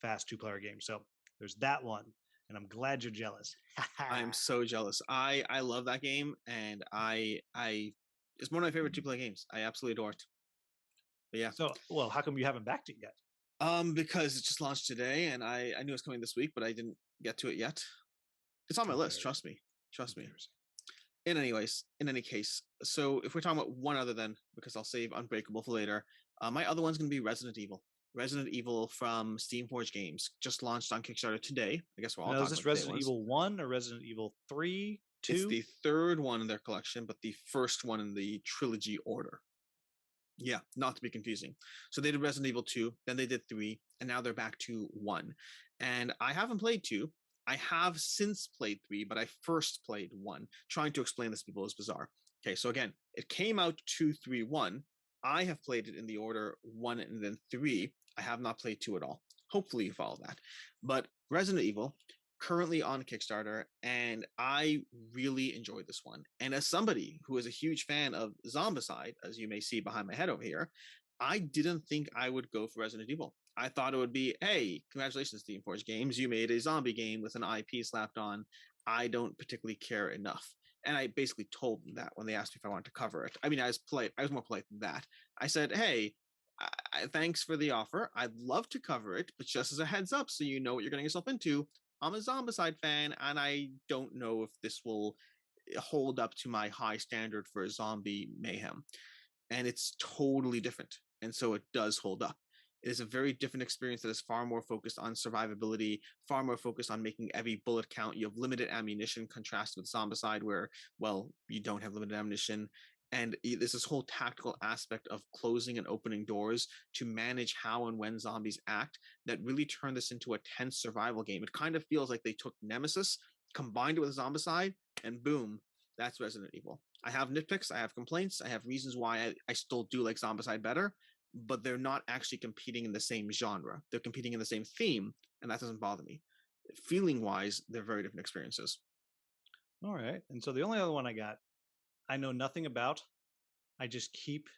fast 2-player game. So there's that one, and I'm glad you're jealous. I'm so jealous. I love that game, and I it's one of my favorite 2-player games. I absolutely adore it. But yeah. So, well, how come you haven't backed it yet? Because it just launched today, and I knew it was coming this week, but I didn't get to it yet. It's on my list. Trust me. Trust me. In any case, so if we're talking about one other, then, because I'll save Unbreakable for later, my other one's going to be Resident Evil. Resident Evil from Steamforged Games just launched on Kickstarter today. I guess we're all. Now, is this Resident Evil 1 or Resident Evil 3, 2? It's the 3rd one in their collection, but the first one in the trilogy order. Yeah, not to be confusing. So they did Resident Evil 2, then they did 3, and now they're back to 1. And I haven't played 2. I have since played 3, but I first played 1. Trying to explain this to people is bizarre. Okay, so again, it came out 2, 3, 1. I have played it in the order 1 and then 3. I have not played 2 at all. Hopefully you follow that. But Resident Evil, currently on Kickstarter, and I really enjoyed this one. And as somebody who is a huge fan of Zombicide, as you may see behind my head over here, I didn't think I would go for Resident Evil. I thought it would be, hey, congratulations, Steamforged Games, you made a zombie game with an IP slapped on. I don't particularly care enough. And I basically told them that when they asked me if I wanted to cover it. I mean, I was more polite than that. I said, hey, thanks for the offer. I'd love to cover it, but just as a heads up, so you know what you're getting yourself into, I'm a Zombicide fan, and I don't know if this will hold up to my high standard for zombie mayhem. And it's totally different. And so it does hold up. It is a very different experience that is far more focused on survivability, far more focused on making every bullet count. You have limited ammunition, contrasted with Zombicide, where, well, you don't have limited ammunition. And there's this whole tactical aspect of closing and opening doors to manage how and when zombies act that really turned this into a tense survival game. It kind of feels like they took Nemesis, combined it with Zombicide, and boom, that's Resident Evil. I have nitpicks, I have complaints, I have reasons why I still do like Zombicide better, but they're not actually competing in the same genre. They're competing in the same theme, and that doesn't bother me. Feeling-wise, they're very different experiences. All right. And so the only other one I got, I know nothing about. I just keep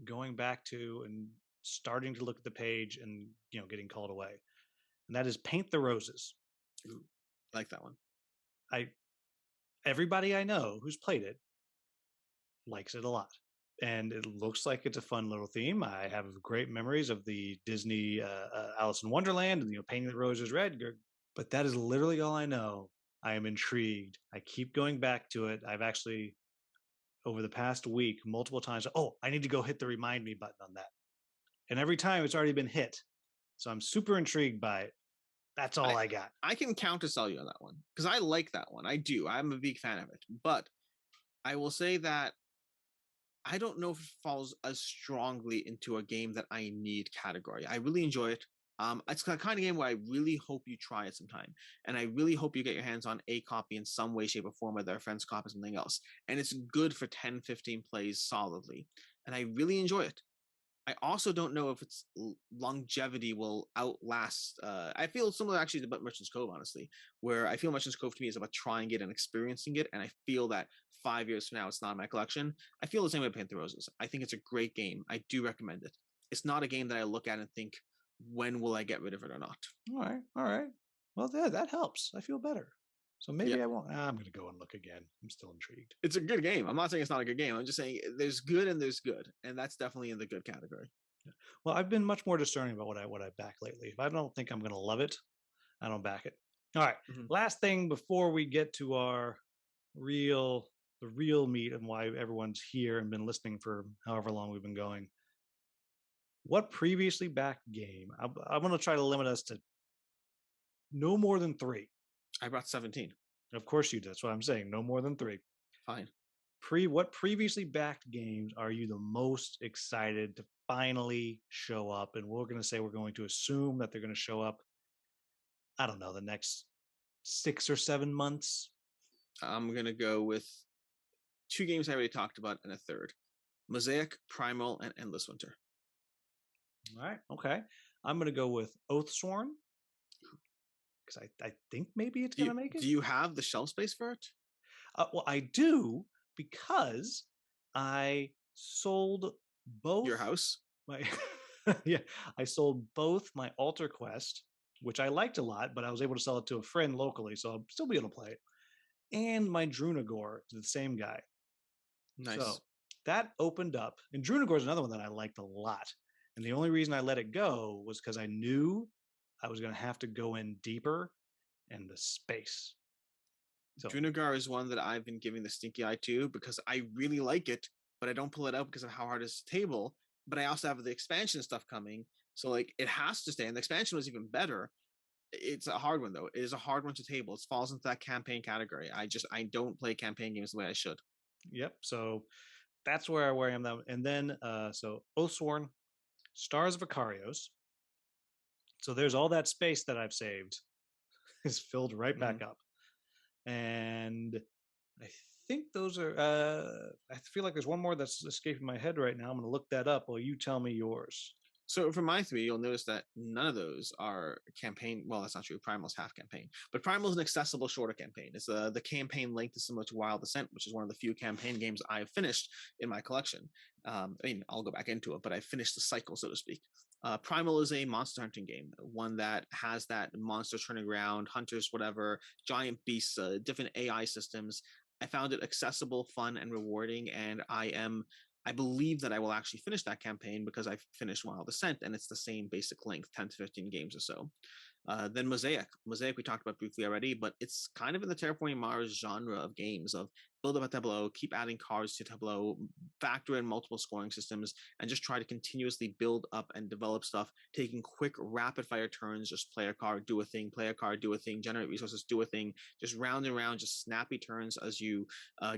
going back to and starting to look at the page and getting called away. And that is Paint the Roses. Ooh, I like that one. I Everybody I know who's played it likes it a lot. And it looks like it's a fun little theme. I have great memories of the Disney Alice in Wonderland and painting the roses red. But that is literally all I know. I am intrigued. I keep going back to it. I've actually, over the past week, multiple times, oh, I need to go hit the remind me button on that. And every time it's already been hit. So I'm super intrigued by it. That's all I got. I can counter sell you on that one because I like that one. I do. I'm a big fan of it. But I will say that I don't know if it falls as strongly into a game that I need category. I really enjoy it. It's the kind of game where I really hope you try it sometime. And I really hope you get your hands on a copy in some way, shape, or form, whether a friend's copy or something else. And it's good for 10, 15 plays solidly. And I really enjoy it. I also don't know if its longevity will outlast. I feel similar actually to Merchant's Cove, honestly, where I feel Merchant's Cove to me is about trying it and experiencing it. And I feel that 5 years from now, it's not in my collection. I feel the same way with Paint the Roses. I think it's a great game. I do recommend it. It's not a game that I look at and think, when will I get rid of it or not? All right. All right. Well, yeah, that helps. I feel better. So maybe I won't. I'm going to go and look again. I'm still intrigued. It's a good game. I'm not saying it's not a good game. I'm just saying there's good and there's good. And that's definitely in the good category. Yeah. Well, I've been much more discerning about what I back lately. If I don't think I'm going to love it, I don't back it. All right. Last thing before we get to the real meat and why everyone's here and been listening for however long we've been going. What previously backed game? I'm going to try to limit us to no more than 3. I brought 17. Of course you did. That's what I'm saying. No more than 3. Fine. What previously backed games are you the most excited to finally show up? And we're going to assume that they're going to show up, I don't know, the next 6 or 7 months. I'm going to go with 2 games I already talked about and a third. Mosaic, Primal, and Endless Winter. All right. Okay. I'm going to go with Oathsworn. Because I think maybe it's going to make it. Do you have the shelf space for it? Well, I do, because I sold both. Your house? I sold both my Altar Quest, which I liked a lot, but I was able to sell it to a friend locally, so I'll still be able to play it, and my Drunagor to the same guy. Nice. So that opened up, and Drunagor is another one that I liked a lot. And the only reason I let it go was because I knew I was going to have to go in deeper and the space. So Drunagar is one that I've been giving the stinky eye to because I really like it, but I don't pull it out because of how hard it's table. But I also have the expansion stuff coming. So like it has to stay. And the expansion was even better. It's a hard one though. It is a hard one to table. It falls into that campaign category. I don't play campaign games the way I should. Yep. So that's where I am now. And then so Oathsworn, Stars of Icarios. So there's all that space that I've saved is filled right back up. And I think those are I feel like there's one more that's escaping my head right now. I'm going to look that up while you tell me yours. So for my 3, you'll notice that none of those are campaign. Well, that's not true. Primal's half campaign, but Primal's an accessible, shorter campaign. It's the campaign length is similar to Wild Descent, which is one of the few campaign games I've finished in my collection. I mean, I'll go back into it, but I finished the cycle, so to speak. Primal is a monster hunting game, one that has that monster turning around, hunters, whatever, giant beasts, different AI systems. I found it accessible, fun, and rewarding, and I believe that I will actually finish that campaign because I've finished Wild Descent, and it's the same basic length, 10 to 15 games or so. Then Mosaic. Mosaic we talked about briefly already, but it's kind of in the Terraforming Mars genre of games of build up a tableau, keep adding cards to tableau, factor in multiple scoring systems, and just try to continuously build up and develop stuff, taking quick, rapid-fire turns, just play a card, do a thing, play a card, do a thing, generate resources, do a thing, just round and round, just snappy turns as you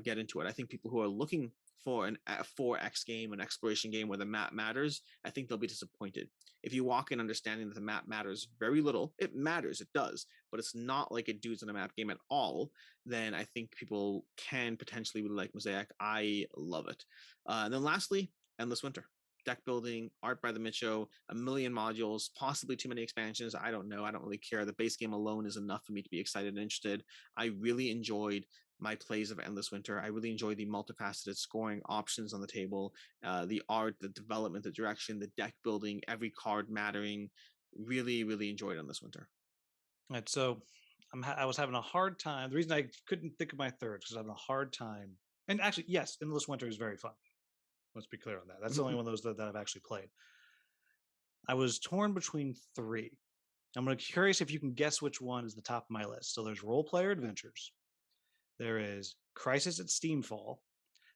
get into it. I think people who are looking for a 4X game, an exploration game where the map matters, I think they'll be disappointed. If you walk in understanding that the map matters very little, it matters, it does, but it's not like it dudes in a map game at all, then I think people can potentially really like Mosaic. I love it. And then lastly, Endless Winter. Deck building, art by the Micho, a million modules, possibly too many expansions. I don't know. I don't really care. The base game alone is enough for me to be excited and interested. I really enjoyed my plays of Endless Winter. I really enjoy the multifaceted scoring options on the table, the art, the development, the direction, the deck building, every card mattering. Really, really enjoyed Endless Winter. And so I was having a hard time. The reason I couldn't think of my third is because I'm having a hard time. And actually, yes, Endless Winter is very fun. Let's be clear on that. That's the only one of those that I've actually played. I was torn between three. I'm curious if you can guess which one is the top of my list. So there's Role Player Adventures, there is Crisis at Steamfall,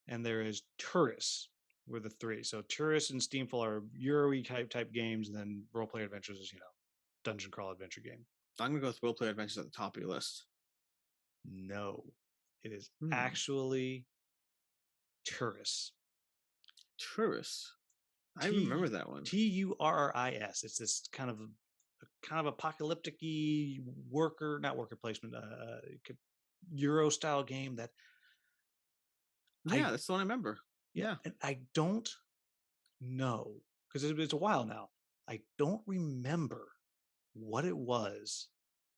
and there is Tourist. Were the three. So Tourist and Steamfall are Euro type games, and then Role Player Adventures is dungeon crawl adventure game. I'm gonna go with Role Player Adventures at the top of your list. No, it is actually Tourist. Tourist. I remember that one. Turris. It's this kind of apocalyptic-y not worker placement, Euro style game that. That's the one I remember. Yeah, and I don't know because it's a while now. I don't remember what it was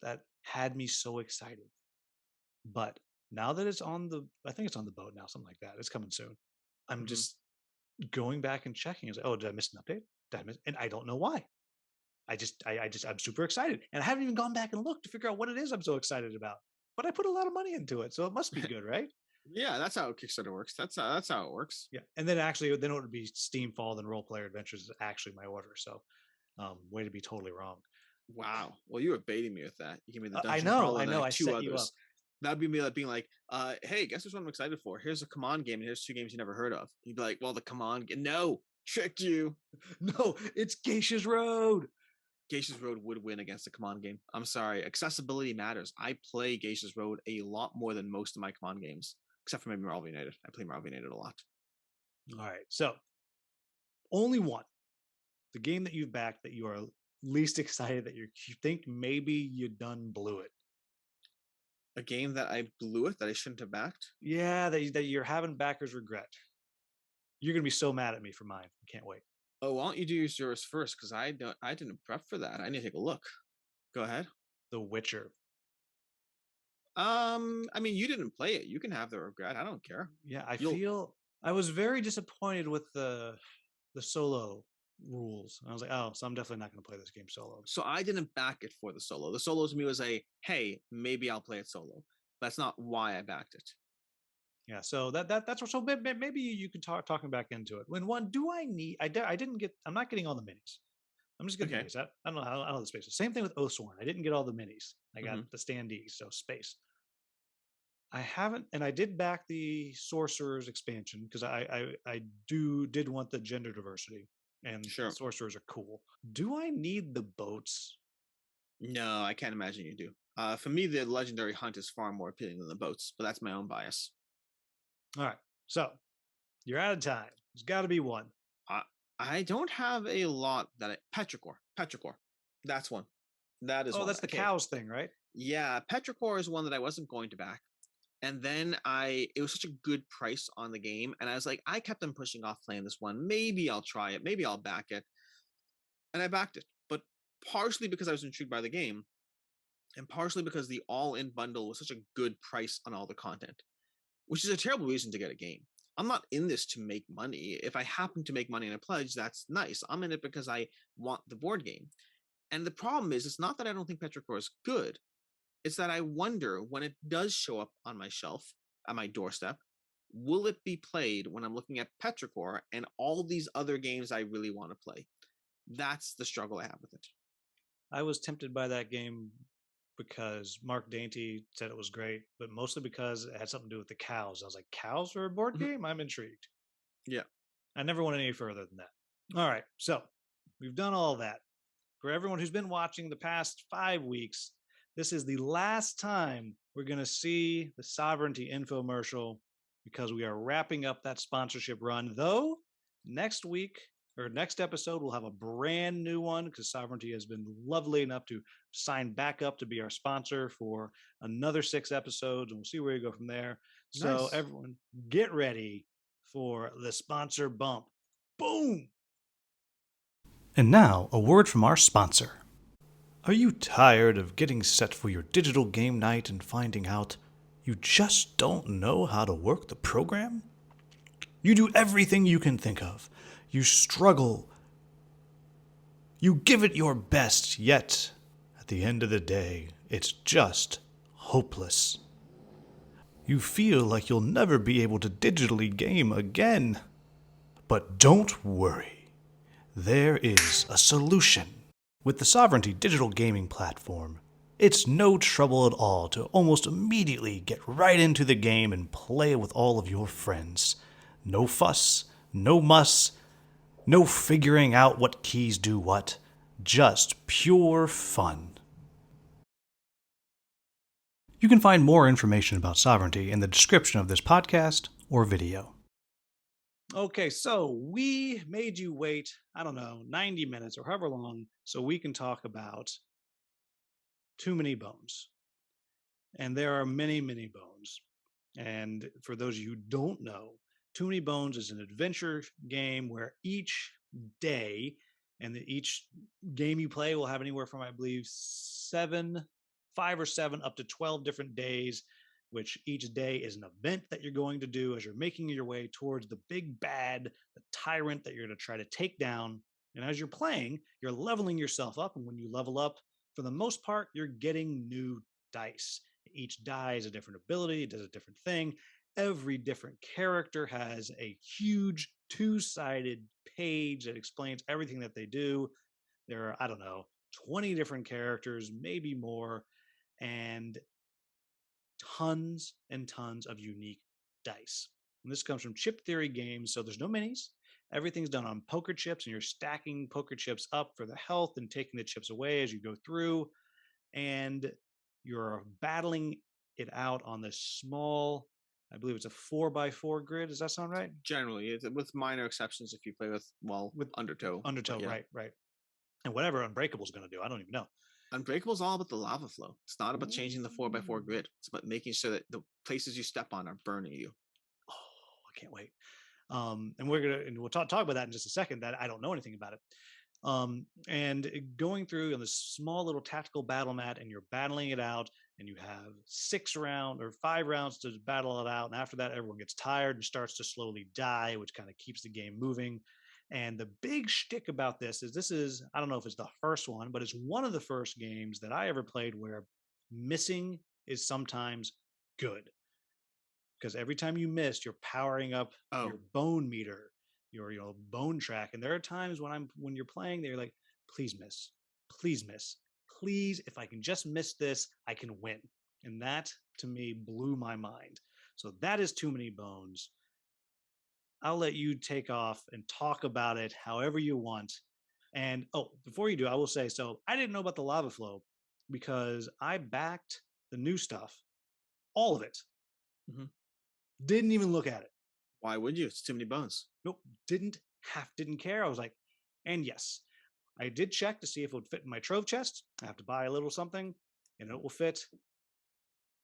that had me so excited, but now that it's I think it's on the boat now, something like that. It's coming soon. I'm just going back and checking. It's like, oh, did I miss an update? And I don't know why. I'm super excited, and I haven't even gone back and looked to figure out what it is I'm so excited about. But I put a lot of money into it, so it must be good, right? Yeah, that's how Kickstarter works. That's how it works. Yeah, and then it would be Steamfall, then Role Player Adventures is actually my order. So, way to be totally wrong. Wow. Well, you were baiting me with that. You gave me the dungeon crawl and like I two set others. You up. That'd be me like being like, hey, guess which one I'm excited for? Here's a Command game, and here's two games you never heard of. You'd be like, well, the Command game. No, tricked you. No, it's Geisha's Road. Geisha's Road would win against the Command game. I'm sorry. Accessibility matters. I play Geisha's Road a lot more than most of my Command games, except for maybe Marvel United. I play Marvel United a lot. All right. So, only one. The game that you've backed that you are least excited that you think maybe you done blew it. A game that I blew it that I shouldn't have backed? Yeah, that you're having backers regret. You're going to be so mad at me for mine. I can't wait. Oh, why don't you do yours first? Because I didn't prep for that. I need to take a look. Go ahead. The Witcher. I mean, you didn't play it. You can have the regret. I don't care. Yeah, I was very disappointed with the solo rules. I was like, oh, so I'm definitely not going to play this game solo. So I didn't back it for the solo. The solo to me was hey, maybe I'll play it solo. That's not why I backed it. Yeah, so that's what. So maybe you can talking back into it. When one, do I need? I didn't get. I'm not getting all the minis. I'm just getting minis. I don't know how the space. Same thing with Oathsworn. I didn't get all the minis. I got the standees, so space. I haven't, and I did back the Sorcerers expansion because I did want the gender diversity, and sorcerers are cool. Do I need the boats? No, I can't imagine you do. For me, the legendary hunt is far more appealing than the boats, but that's my own bias. All right, so you're out of time. There's got to be one. I don't have a lot that Petrichor. That's one. That is. Oh, that's the cows thing, right? Yeah, Petrichor is one that I wasn't going to back. And then it was such a good price on the game. And I was like, I kept on pushing off playing this one. Maybe I'll try it. Maybe I'll back it. And I backed it. But partially because I was intrigued by the game, and partially because the all-in bundle was such a good price on all the content, which is a terrible reason to get a game. I'm not in this to make money. If I happen to make money in a pledge, that's nice. I'm in it because I want the board game. And the problem is, it's not that I don't think Petrichor is good. It's that I wonder when it does show up on my shelf, at my doorstep, will it be played when I'm looking at Petrichor and all these other games I really want to play? That's the struggle I have with it. I was tempted by that game because Mark Dainty said it was great, but mostly because it had something to do with the cows. I was like, cows for a board game? I'm intrigued. Yeah. I never went any further than that. All right. So we've done all that. For everyone who's been watching the past 5 weeks, this is the last time we're going to see the Sovereignty infomercial because we are wrapping up that sponsorship run. Though next week or next episode, we'll have a brand new one because Sovereignty has been lovely enough to sign back up to be our sponsor for another 6 episodes, and we'll see where we go from there. Nice. So everyone, get ready for the sponsor bump. Boom! And now, a word from our sponsor. Are you tired of getting set for your digital game night and finding out You just don't know how to work the program? You do everything you can think of. You struggle. You give it your best, yet, at the end of the day, it's just hopeless. You feel like you'll never be able to digitally game again. But don't worry. There is a solution. With the Sovereignty digital gaming platform, it's no trouble at all to almost immediately get right into the game and play with all of your friends. No fuss, no muss, no figuring out what keys do what. Just pure fun. You can find more information about Sovereignty in the description of this podcast or video. Okay, so we made you wait, 90 minutes or however long, so we can talk about Too Many Bones. And there are many, many bones. And for those of you who don't know, Too Many Bones is an adventure game where each day and each game you play will have anywhere from, I believe, 5 or 7 up to 12 different days, which each day is an event that you're going to do as you're making your way towards the big bad, the tyrant that you're going to try to take down. And as you're playing, you're leveling yourself up. And when you level up, for the most part, you're getting new dice. Each die is a different ability, it does a different thing. Every different character has a huge 2-sided page that explains everything that they do. There are, 20 different characters, maybe more, and tons and tons of unique dice. And this comes from Chip Theory Games, so there's no minis. Everything's done on poker chips, and you're stacking poker chips up for the health and taking the chips away as you go through. And you're battling it out on this small, I believe it's a 4x4 grid. Does that sound right? Generally, with minor exceptions if you play with Undertow. Undertow, yeah. Right. And whatever Unbreakable's going to do, I don't even know. Unbreakable's all about the lava flow. It's not about changing the 4x4 grid. It's about making sure that the places you step on are burning you. Oh, I can't wait. And we'll talk about that in just a second. That I don't know anything about it. And going through on this small little tactical battle mat, and you're battling it out, and you have 5 rounds to battle it out. And after that, everyone gets tired and starts to slowly die, which kind of keeps the game moving. And the big shtick about this is, I don't know if it's the first one, but it's one of the first games that I ever played where missing is sometimes good. Because every time you miss, you're powering up your bone meter, your bone track. And there are times when you're playing, they're like, please miss, please miss, please. If I can just miss this, I can win. And that to me blew my mind. So that is Too Many Bones. I'll let you take off and talk about it however you want. And before you do, I will say, so I didn't know about the lava flow because I backed the new stuff, all of it. Mm-hmm. Didn't even look at it. Why would you? It's Too Many Bones. Nope. Didn't care. I was like, and yes, I did check to see if it would fit in my trove chest. I have to buy a little something and it will fit.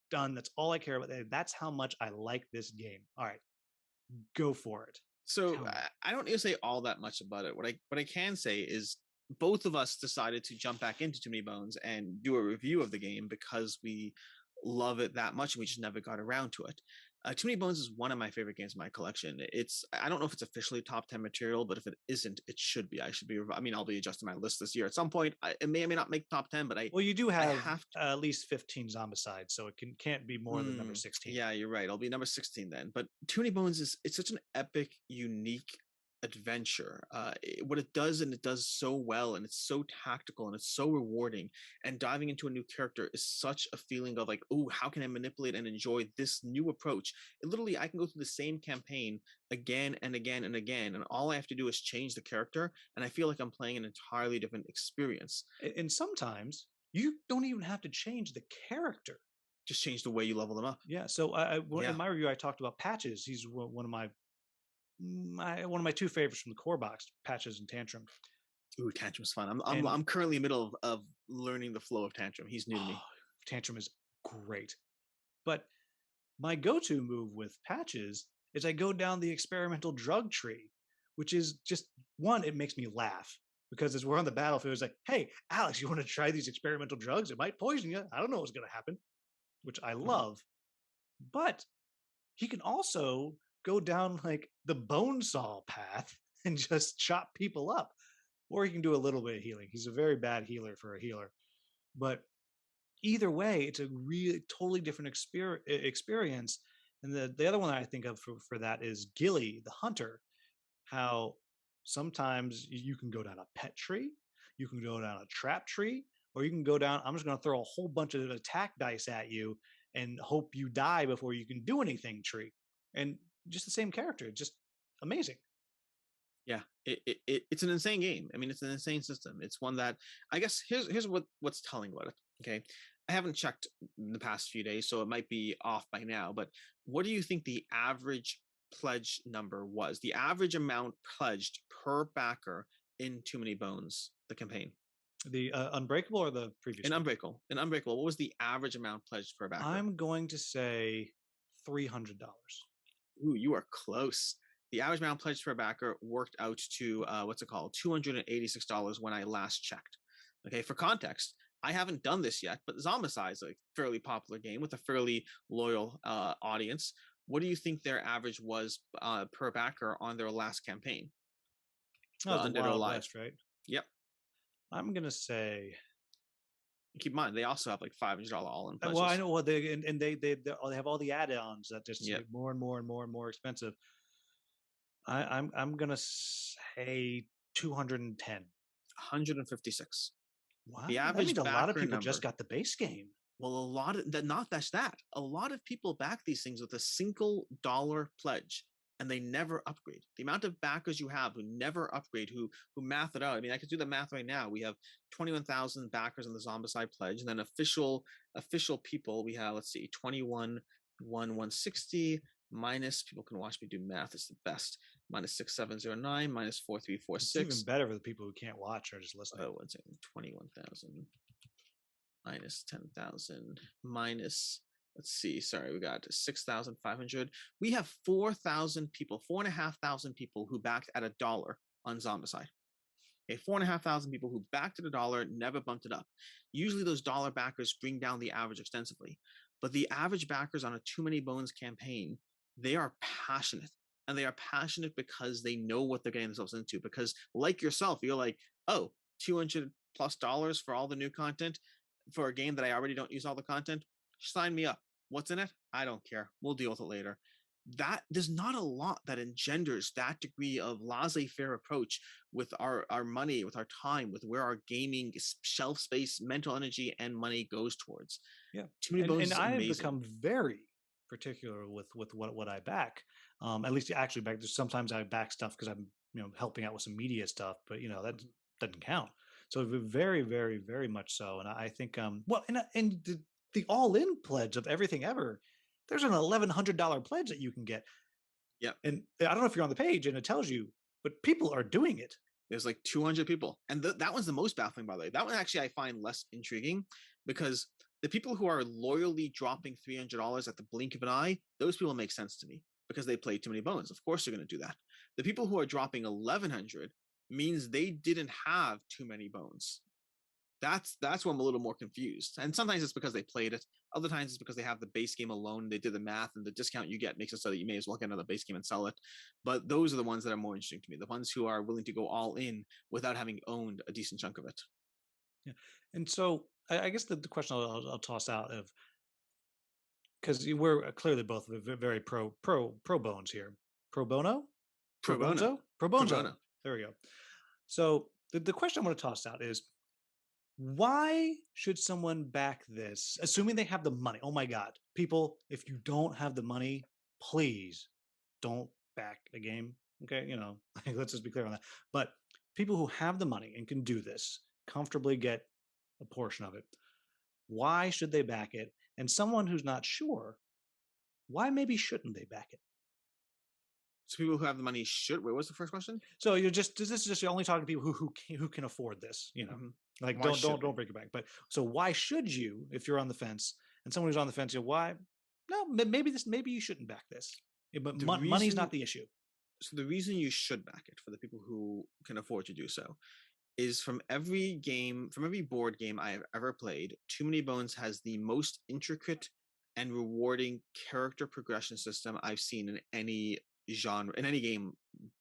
Done. That's all I care about. That's how much I like this game. All right. Go for it. So I don't need to say all that much about it. What I can say is both of us decided to jump back into Too Many Bones and do a review of the game because we love it that much and we just never got around to it. Too Many Bones is one of my favorite games in my collection. I don't know if it's officially top 10 material, but if it isn't, it should be. I'll be adjusting my list this year at some point. It may or may not make top 10, but you do have at least 15 zombicides, so it can't be more than number 16. Yeah, you're right. I'll be number 16 then. But Too Many Bones it's such an epic, unique adventure. What it does, and it does so well, and it's so tactical and it's so rewarding, and diving into a new character is such a feeling of like, oh, how can I manipulate and enjoy this new approach? Literally, I can go through the same campaign again and again and again, and all I have to do is change the character, and I feel like I'm playing an entirely different experience. And sometimes you don't even have to change the character, just change the way you level them up. Yeah. So in my review, I talked about Patches. He's one of my 2 favorites from the core box, Patches and Tantrum. Ooh, Tantrum's fun. I'm currently in the middle of learning the flow of Tantrum. He's new to me. Tantrum is great. But my go-to move with Patches is I go down the experimental drug tree, which is just one, it makes me laugh because as we're on the battlefield, it's like, hey, Alex, you want to try these experimental drugs? It might poison you. I don't know what's going to happen, which I love. But he can also go down like the bone saw path and just chop people up, or he can do a little bit of healing. He's a very bad healer for a healer, but either way, it's a really totally different experience. And the other one I think of for that is Gilly, the hunter. How sometimes you can go down a pet tree, you can go down a trap tree, or you can go down. I'm just going to throw a whole bunch of attack dice at you and hope you die before you can do anything. Tree, and just the same character, just amazing. Yeah, it's an insane game. I mean, it's an insane system. It's one that I guess here's what's telling about it. Okay, I haven't checked the past few days, so it might be off by now. But what do you think the average pledge number was? The average amount pledged per backer in Too Many Bones, the campaign. The Unbreakable or the previous? In Unbreakable, what was the average amount pledged per backer? I'm going to say $300. Ooh, you are close. The average amount pledged per backer worked out to what's it called? $286 when I last checked. Okay, for context, I haven't done this yet, but Zombicide is a fairly popular game with a fairly loyal audience. What do you think their average was per backer on their last campaign? Oh, the Wild West, right? Yep. I'm gonna say. Keep in mind, they also have like $500 all-in pledges. Well, I know. Well, they have all the add-ons that just get more and more and more and more expensive. I'm gonna say 210. 156. Wow, the average that means a lot of people number, just got the base game. Well, a lot of that, not that's that. A lot of people back these things with a single dollar pledge, and they never upgrade. The amount of backers you have who never upgrade, who math it out. I mean, I could do the math right now. We have 21,000 backers on the Zombicide pledge, and then official people. We have, let's see, 160 minus. People can watch me do math. It's the best. Minus 6709 minus 4346. It's even better for the people who can't watch or just listen. Oh, 1 second. 21,000 minus 10,000 minus, let's see, sorry, we got 6,500. We have 4,000 people, 4,500 people who backed at $1 on Zombicide. Okay, 4,500 people who backed at $1, never bumped it up. Usually those dollar backers bring down the average extensively, but the average backers on a Too Many Bones campaign, they are passionate. And they are passionate because they know what they're getting themselves into. Because like yourself, you're like, oh, $200+ for all the new content for a game that I already don't use all the content. Sign me up. What's in it? I don't care. We'll deal with it later. That there's not a lot that engenders that degree of laissez-faire approach with our money, with our time, with where our gaming shelf space, mental energy, and money goes towards. Yeah, Too Many Bones. And I have become very particular with what I back. At least actually back. Sometimes I back stuff because I'm helping out with some media stuff, but that doesn't count. So very, very, very much so. And I think well, and the all-in pledge of everything ever, there's an $1,100 pledge that you can get. Yeah. And I don't know if you're on the page and it tells you, but people are doing it. There's like 200 people, and that one's the most baffling, by the way. That one actually I find less intriguing because the people who are loyally dropping $300 at the blink of an eye, those people make sense to me because they play Too Many Bones. Of course, they're going to do that. The people who are dropping 1,100 means they didn't have too many bones. That's where I'm a little more confused. And sometimes it's because they played it. Other times it's because they have the base game alone. They did the math, and the discount you get makes it so that you may as well get another base game and sell it. But those are the ones that are more interesting to me. The ones who are willing to go all in without having owned a decent chunk of it. Yeah. And so I guess the question I'll toss out of, because we're clearly both very pro bones here. Pro bono? Pro bono. Pro bono. There we go. So the question I'm going to toss out is, why should someone back this, assuming they have the money? Oh my God, people, if you don't have the money, please don't back a game. Okay, let's just be clear on that. But people who have the money and can do this comfortably get a portion of it. Why should they back it? And someone who's not sure, why maybe shouldn't they back it? So people who have the money should. Wait, what's the first question? So you're only talking to people who can afford this. Like why don't break it back. But so why should you, if you're on the fence, and someone who's on the fence, why? No, maybe you shouldn't back this. But money's not the issue. So the reason you should back it for the people who can afford to do so is from every board game I have ever played, Too Many Bones has the most intricate and rewarding character progression system I've seen in any genre, in any game,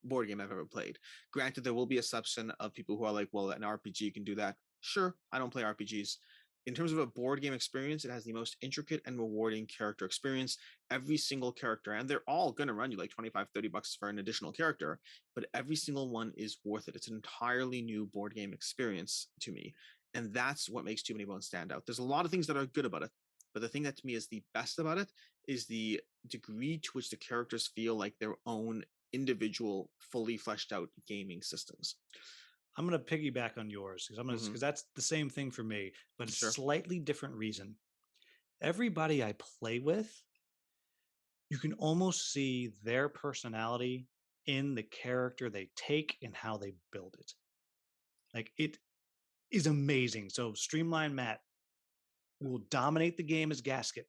board game I've ever played. Granted, there will be a subset of people who are like, well, an RPG can do that. Sure, I don't play RPGs. In terms of a board game experience, it has the most intricate and rewarding character experience. Every single character, and they're all going to run you like 25, $30 for an additional character, but every single one is worth it. It's an entirely new board game experience to me. And that's what makes Too Many Bones stand out. There's a lot of things that are good about it, but the thing that to me is the best about it is the degree to which the characters feel like their own individual, fully fleshed out gaming systems. I'm going to piggyback on yours because that's the same thing for me, but it's Sure. slightly different reason. Everybody I play with, you can almost see their personality in the character they take and how they build it. Like, it is amazing. So Streamline Matt will dominate the game as Gasket.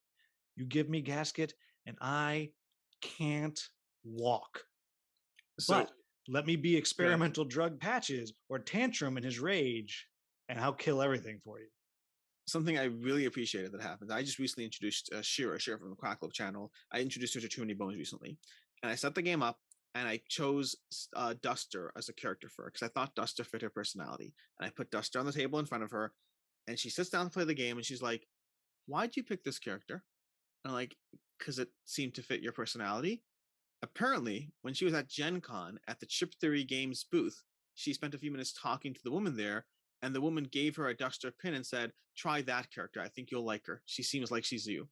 You give me Gasket and I can't walk. So But let me be experimental drug Patches or Tantrum in his rage, and I'll kill everything for you. something I really appreciated that happened. I just recently introduced Shira from the Quack Club channel. I introduced her to Too Many Bones recently, and I set the game up and I chose Duster as a character for her because I thought Duster fit her personality. And I put Duster on the table in front of her, and she sits down to play the game, and she's like, "Why'd you pick this character?" And I'm like, "Because it seemed to fit your personality." Apparently, when she was at Gen Con at the Chip Theory Games booth, she spent a few minutes talking to the woman there, and the woman gave her a Duster pin and said, "Try that character. I think you'll like her. She seems like she's you."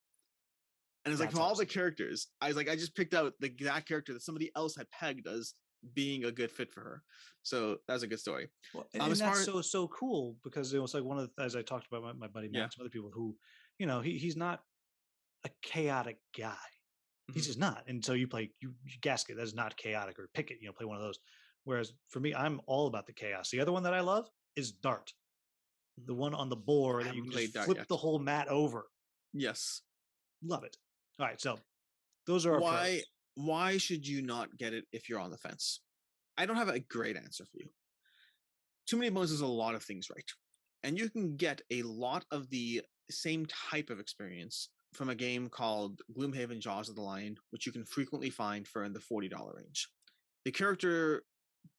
And it's like, from all the characters, I was like, I just picked out that character that somebody else had pegged as being a good fit for her. So that's a good story. Well, and that's so cool because it was like one of the, as I talked about my buddy Matt and some other people who, he's not a chaotic guy. He's just not. And so you play you Gasket, that's not chaotic, or Picket, play one of those. Whereas for me, I'm all about the chaos. The other one that I love is Dart. The one on the board that you can just flip the whole mat over. Yes. Love it. All right, so those are our pros. Why should you not get it if you're on the fence? I don't have a great answer for you. Too Many Bones is a lot of things right. And you can get a lot of the same type of experience from a game called Gloomhaven Jaws of the Lion, which you can frequently find for in the $40 range. The character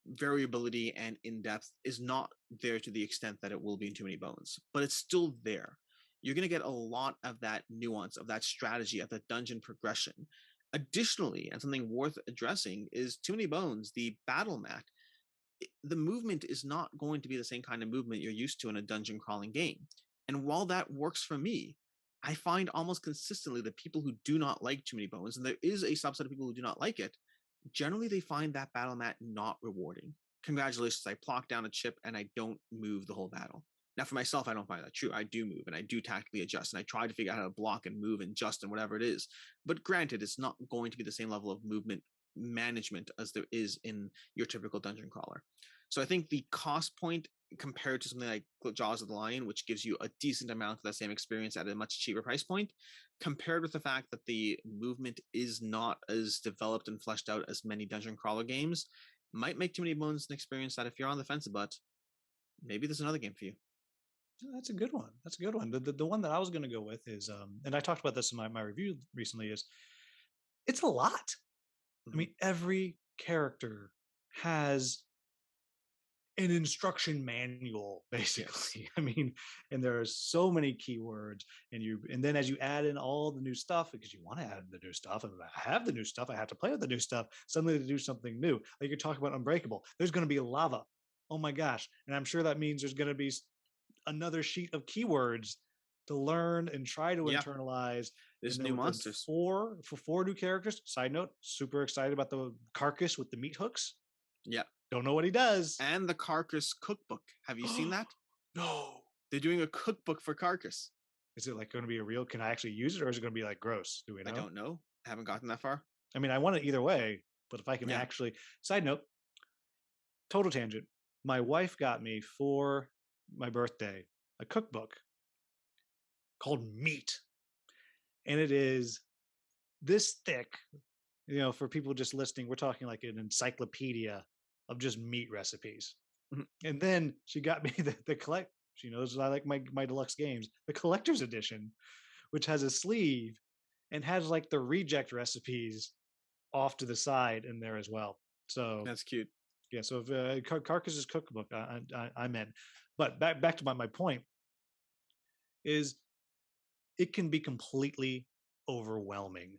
variability and in-depth is not there to the extent that it will be in Too Many Bones, but it's still there. You're going to get a lot of that nuance, of that strategy, of that dungeon progression. Additionally, and something worth addressing, is Too Many Bones, the battle mat. The movement is not going to be the same kind of movement you're used to in a dungeon crawling game. And while that works for me, I find almost consistently that people who do not like Too Many Bones, and there is a subset of people who do not like it, generally they find that battle mat not rewarding. Congratulations, I plock down a chip and I don't move the whole battle. Now, for myself, I don't find that true. I do move and I do tactically adjust and I try to figure out how to block and move and adjust and whatever it is. But granted, it's not going to be the same level of movement management as there is in your typical dungeon crawler. So I think the cost point compared to something like Jaws of the Lion, which gives you a decent amount of that same experience at a much cheaper price point, compared with the fact that the movement is not as developed and fleshed out as many dungeon crawler games, might make Too Many Bones an experience that if you're on the fence about, maybe there's another game for you. That's a good one. That's a good one. The one that I was going to go with is, and I talked about this in my review recently, is it's a lot. I mean, every character has an instruction manual, basically. Yes. I mean, and there are so many keywords, and then as you add in all the new stuff, because you want to add the new stuff, and I have the new stuff, I have to play with the new stuff, suddenly to do something new. Like you're talking about Unbreakable. There's going to be lava. Oh my gosh. And I'm sure that means there's going to be another sheet of keywords to learn and try to internalize. There's new monsters. For 4 new characters. Side note, super excited about the Carcass with the meat hooks. Yeah. Don't know what he does. And the Carcass cookbook. Have you seen that? No. They're doing a cookbook for Carcass. Is it like going to be a real, can I actually use it, or is it going to be like gross? Do we know? I don't know. I haven't gotten that far. I mean, I want it either way, but if I can actually, side note, total tangent. My wife got me for my birthday a cookbook called Meat. And it is this thick, for people just listening, we're talking like an encyclopedia of just meat recipes. And then she got me the she knows I like my deluxe games, the collector's edition, which has a sleeve and has like the reject recipes off to the side in there as well. So That's cute. yeah, so if Carcass's cookbook, I'm in. But back to my point is it can be completely overwhelming,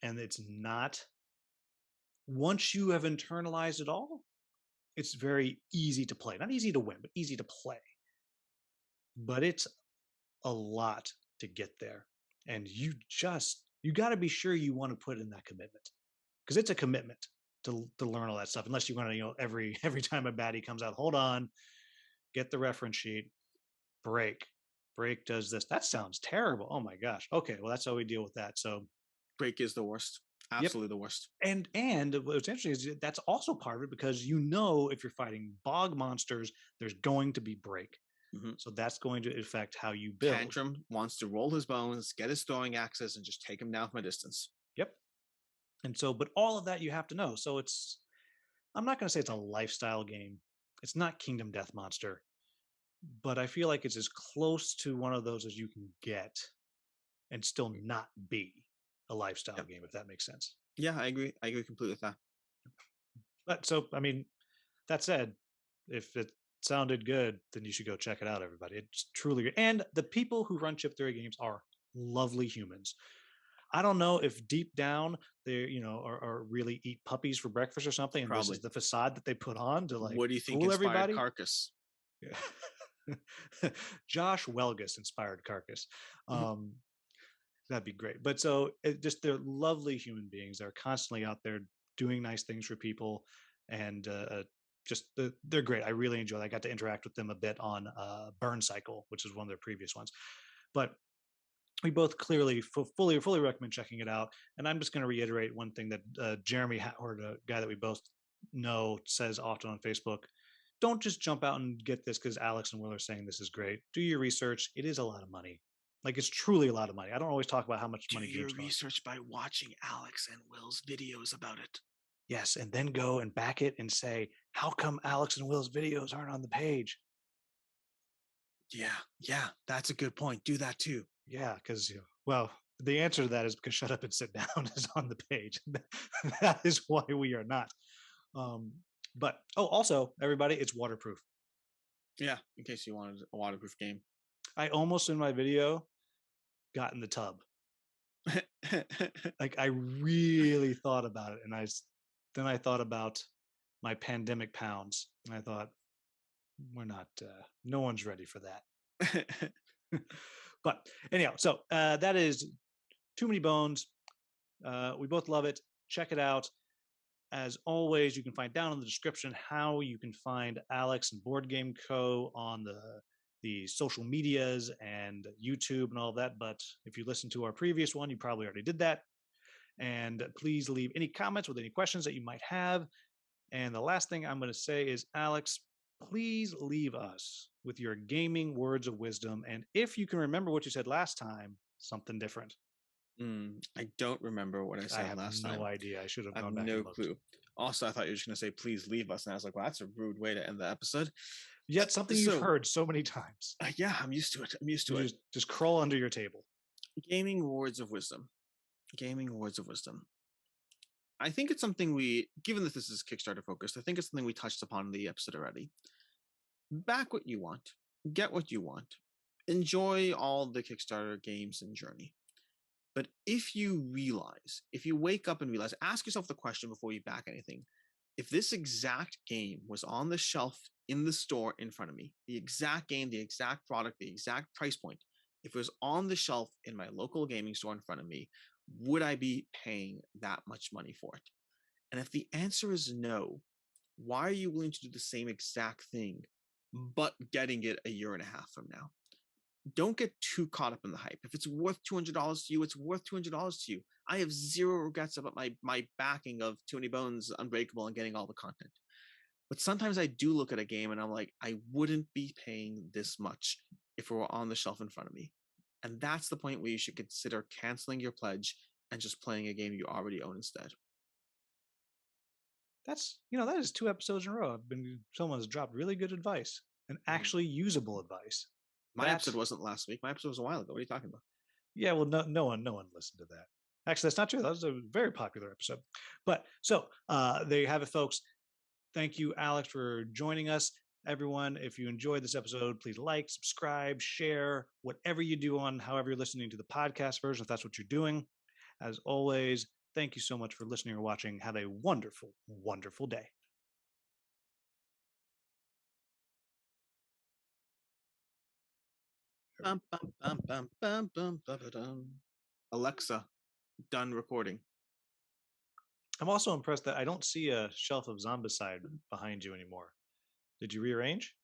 and it's not. Once you have internalized it all, it's very easy to play. Not easy to win, but easy to play. But it's a lot to get there, and you got to be sure you want to put in that commitment, because it's a commitment to learn all that stuff. Unless you want to, every time a baddie comes out, hold on, get the reference sheet, break does this. That sounds terrible. Oh my gosh. Okay, well that's how we deal with that. So Break is the worst. yep. Absolutely the worst. And what's interesting is that's also part of it, because if you're fighting bog monsters, there's going to be break. So that's going to affect how you build. Tantrum wants to roll his bones, get his throwing axes, and just take him down from a distance. Yep. And so, but all of that you have to know. So I'm not going to say it's a lifestyle game. It's not Kingdom Death Monster, but I feel like it's as close to one of those as you can get and still not be a lifestyle game, if that makes sense. Yeah, I agree. I agree completely with that. But so, I mean, that said, if it sounded good, then you should go check it out, everybody. It's truly good. And the people who run Chip Theory Games are lovely humans. I don't know if deep down they, are really eat puppies for breakfast or something, and Probably. this is the facade that they put on to like what do you think fool inspired everybody. Carcass? Yeah. Josh Welgus inspired Carcass. That'd be great. But so they're lovely human beings. They're constantly out there doing nice things for people, and they're great. I really enjoy it. I got to interact with them a bit on Burn Cycle, which is one of their previous ones. But we both clearly fully recommend checking it out. And I'm just going to reiterate one thing that Jeremy Howard, a guy that we both know, says often on Facebook. Don't just jump out and get this because Alex and Will are saying this is great. Do your research. It is a lot of money. Like, it's truly a lot of money. I don't always talk about how much money games cost. Do your research by watching Alex and Will's videos about it. Yes, and then go and back it and say, how come Alex and Will's videos aren't on the page? Yeah, that's a good point. Do that too. Yeah, because, the answer to that is because Shut Up and Sit Down is on the page. That is why we are not. But, also, everybody, it's waterproof. Yeah, in case you wanted a waterproof game. I almost, in my video, got in the tub. Like, I really thought about it, and then I thought about my pandemic pounds, and I thought, we're not, no one's ready for that. But anyhow, so that is Too Many Bones. We both love it. Check it out. As always, you can find down in the description how you can find Alex and BoardGameCo on the social medias and YouTube and all that. But if you listen to our previous one, you probably already did that. And please leave any comments with any questions that you might have. And the last thing I'm going to say is, Alex, please leave us with your gaming words of wisdom. And if you can remember what you said last time, something different. I don't remember what I said last time. I have no idea. I should have gone I have back. no and looked. clue. Also, I thought you were just going to say, please leave us. And I was like, well, that's a rude way to end the episode. Yet something you've heard so many times. Yeah, I'm used to it. Just crawl under your table. Gaming words of wisdom. I think it's something given that this is Kickstarter focused, I think it's something we touched upon in the episode already. Back what you want. Get what you want. Enjoy all the Kickstarter games and journey. But if you wake up and realize, ask yourself the question before you back anything. If this exact game was on the shelf in the store in front of me, the exact game, the exact product, the exact price point, if it was on the shelf in my local gaming store in front of me, would I be paying that much money for it? And if the answer is no, why are you willing to do the same exact thing, but getting it a year and a half from now? Don't get too caught up in the hype. If it's worth $200 to you, it's worth $200 to you. I have zero regrets about my backing of Too Many Bones, Unbreakable, and getting all the content. But sometimes I do look at a game and I'm like, I wouldn't be paying this much if it were on the shelf in front of me. And that's the point where you should consider canceling your pledge and just playing a game you already own instead. That is 2 episodes in a row. Someone's dropped really good advice and actually usable advice. My episode wasn't last week. My episode was a while ago. What are you talking about? Yeah, well, no one listened to that. Actually, that's not true. That was a very popular episode. But so there you have it, folks. Thank you, Alex, for joining us. Everyone, if you enjoyed this episode, please like, subscribe, share, whatever you do on however you're listening to the podcast version, if that's what you're doing. As always, thank you so much for listening or watching. Have a wonderful, wonderful day. Bum, bum, bum, bum, bum, bum, bum, bum. Alexa, done recording. I'm also impressed that I don't see a shelf of Zombicide behind you anymore. Did you rearrange?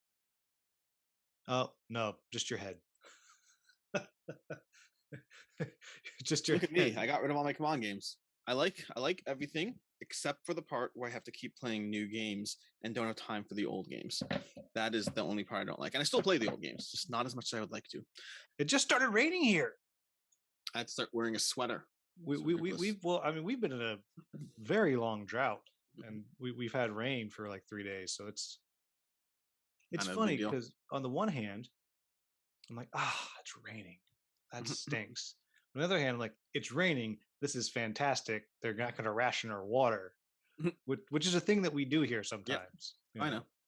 Oh, no, just your head. Just your Look at head. me. I got rid of all my command games. I like everything except for the part where I have to keep playing new games and don't have time for the old games. That is the only part I don't like. And I still play the old games, just not as much as I would like to. It just started raining here. I had to start wearing a sweater. We've been in a very long drought, and we've had rain for like 3 days, so it's funny because on the one hand, I'm like, it's raining, that stinks. On the other hand, I'm like, it's raining, this is fantastic. They're not going to ration our water, which is a thing that we do here sometimes. I know.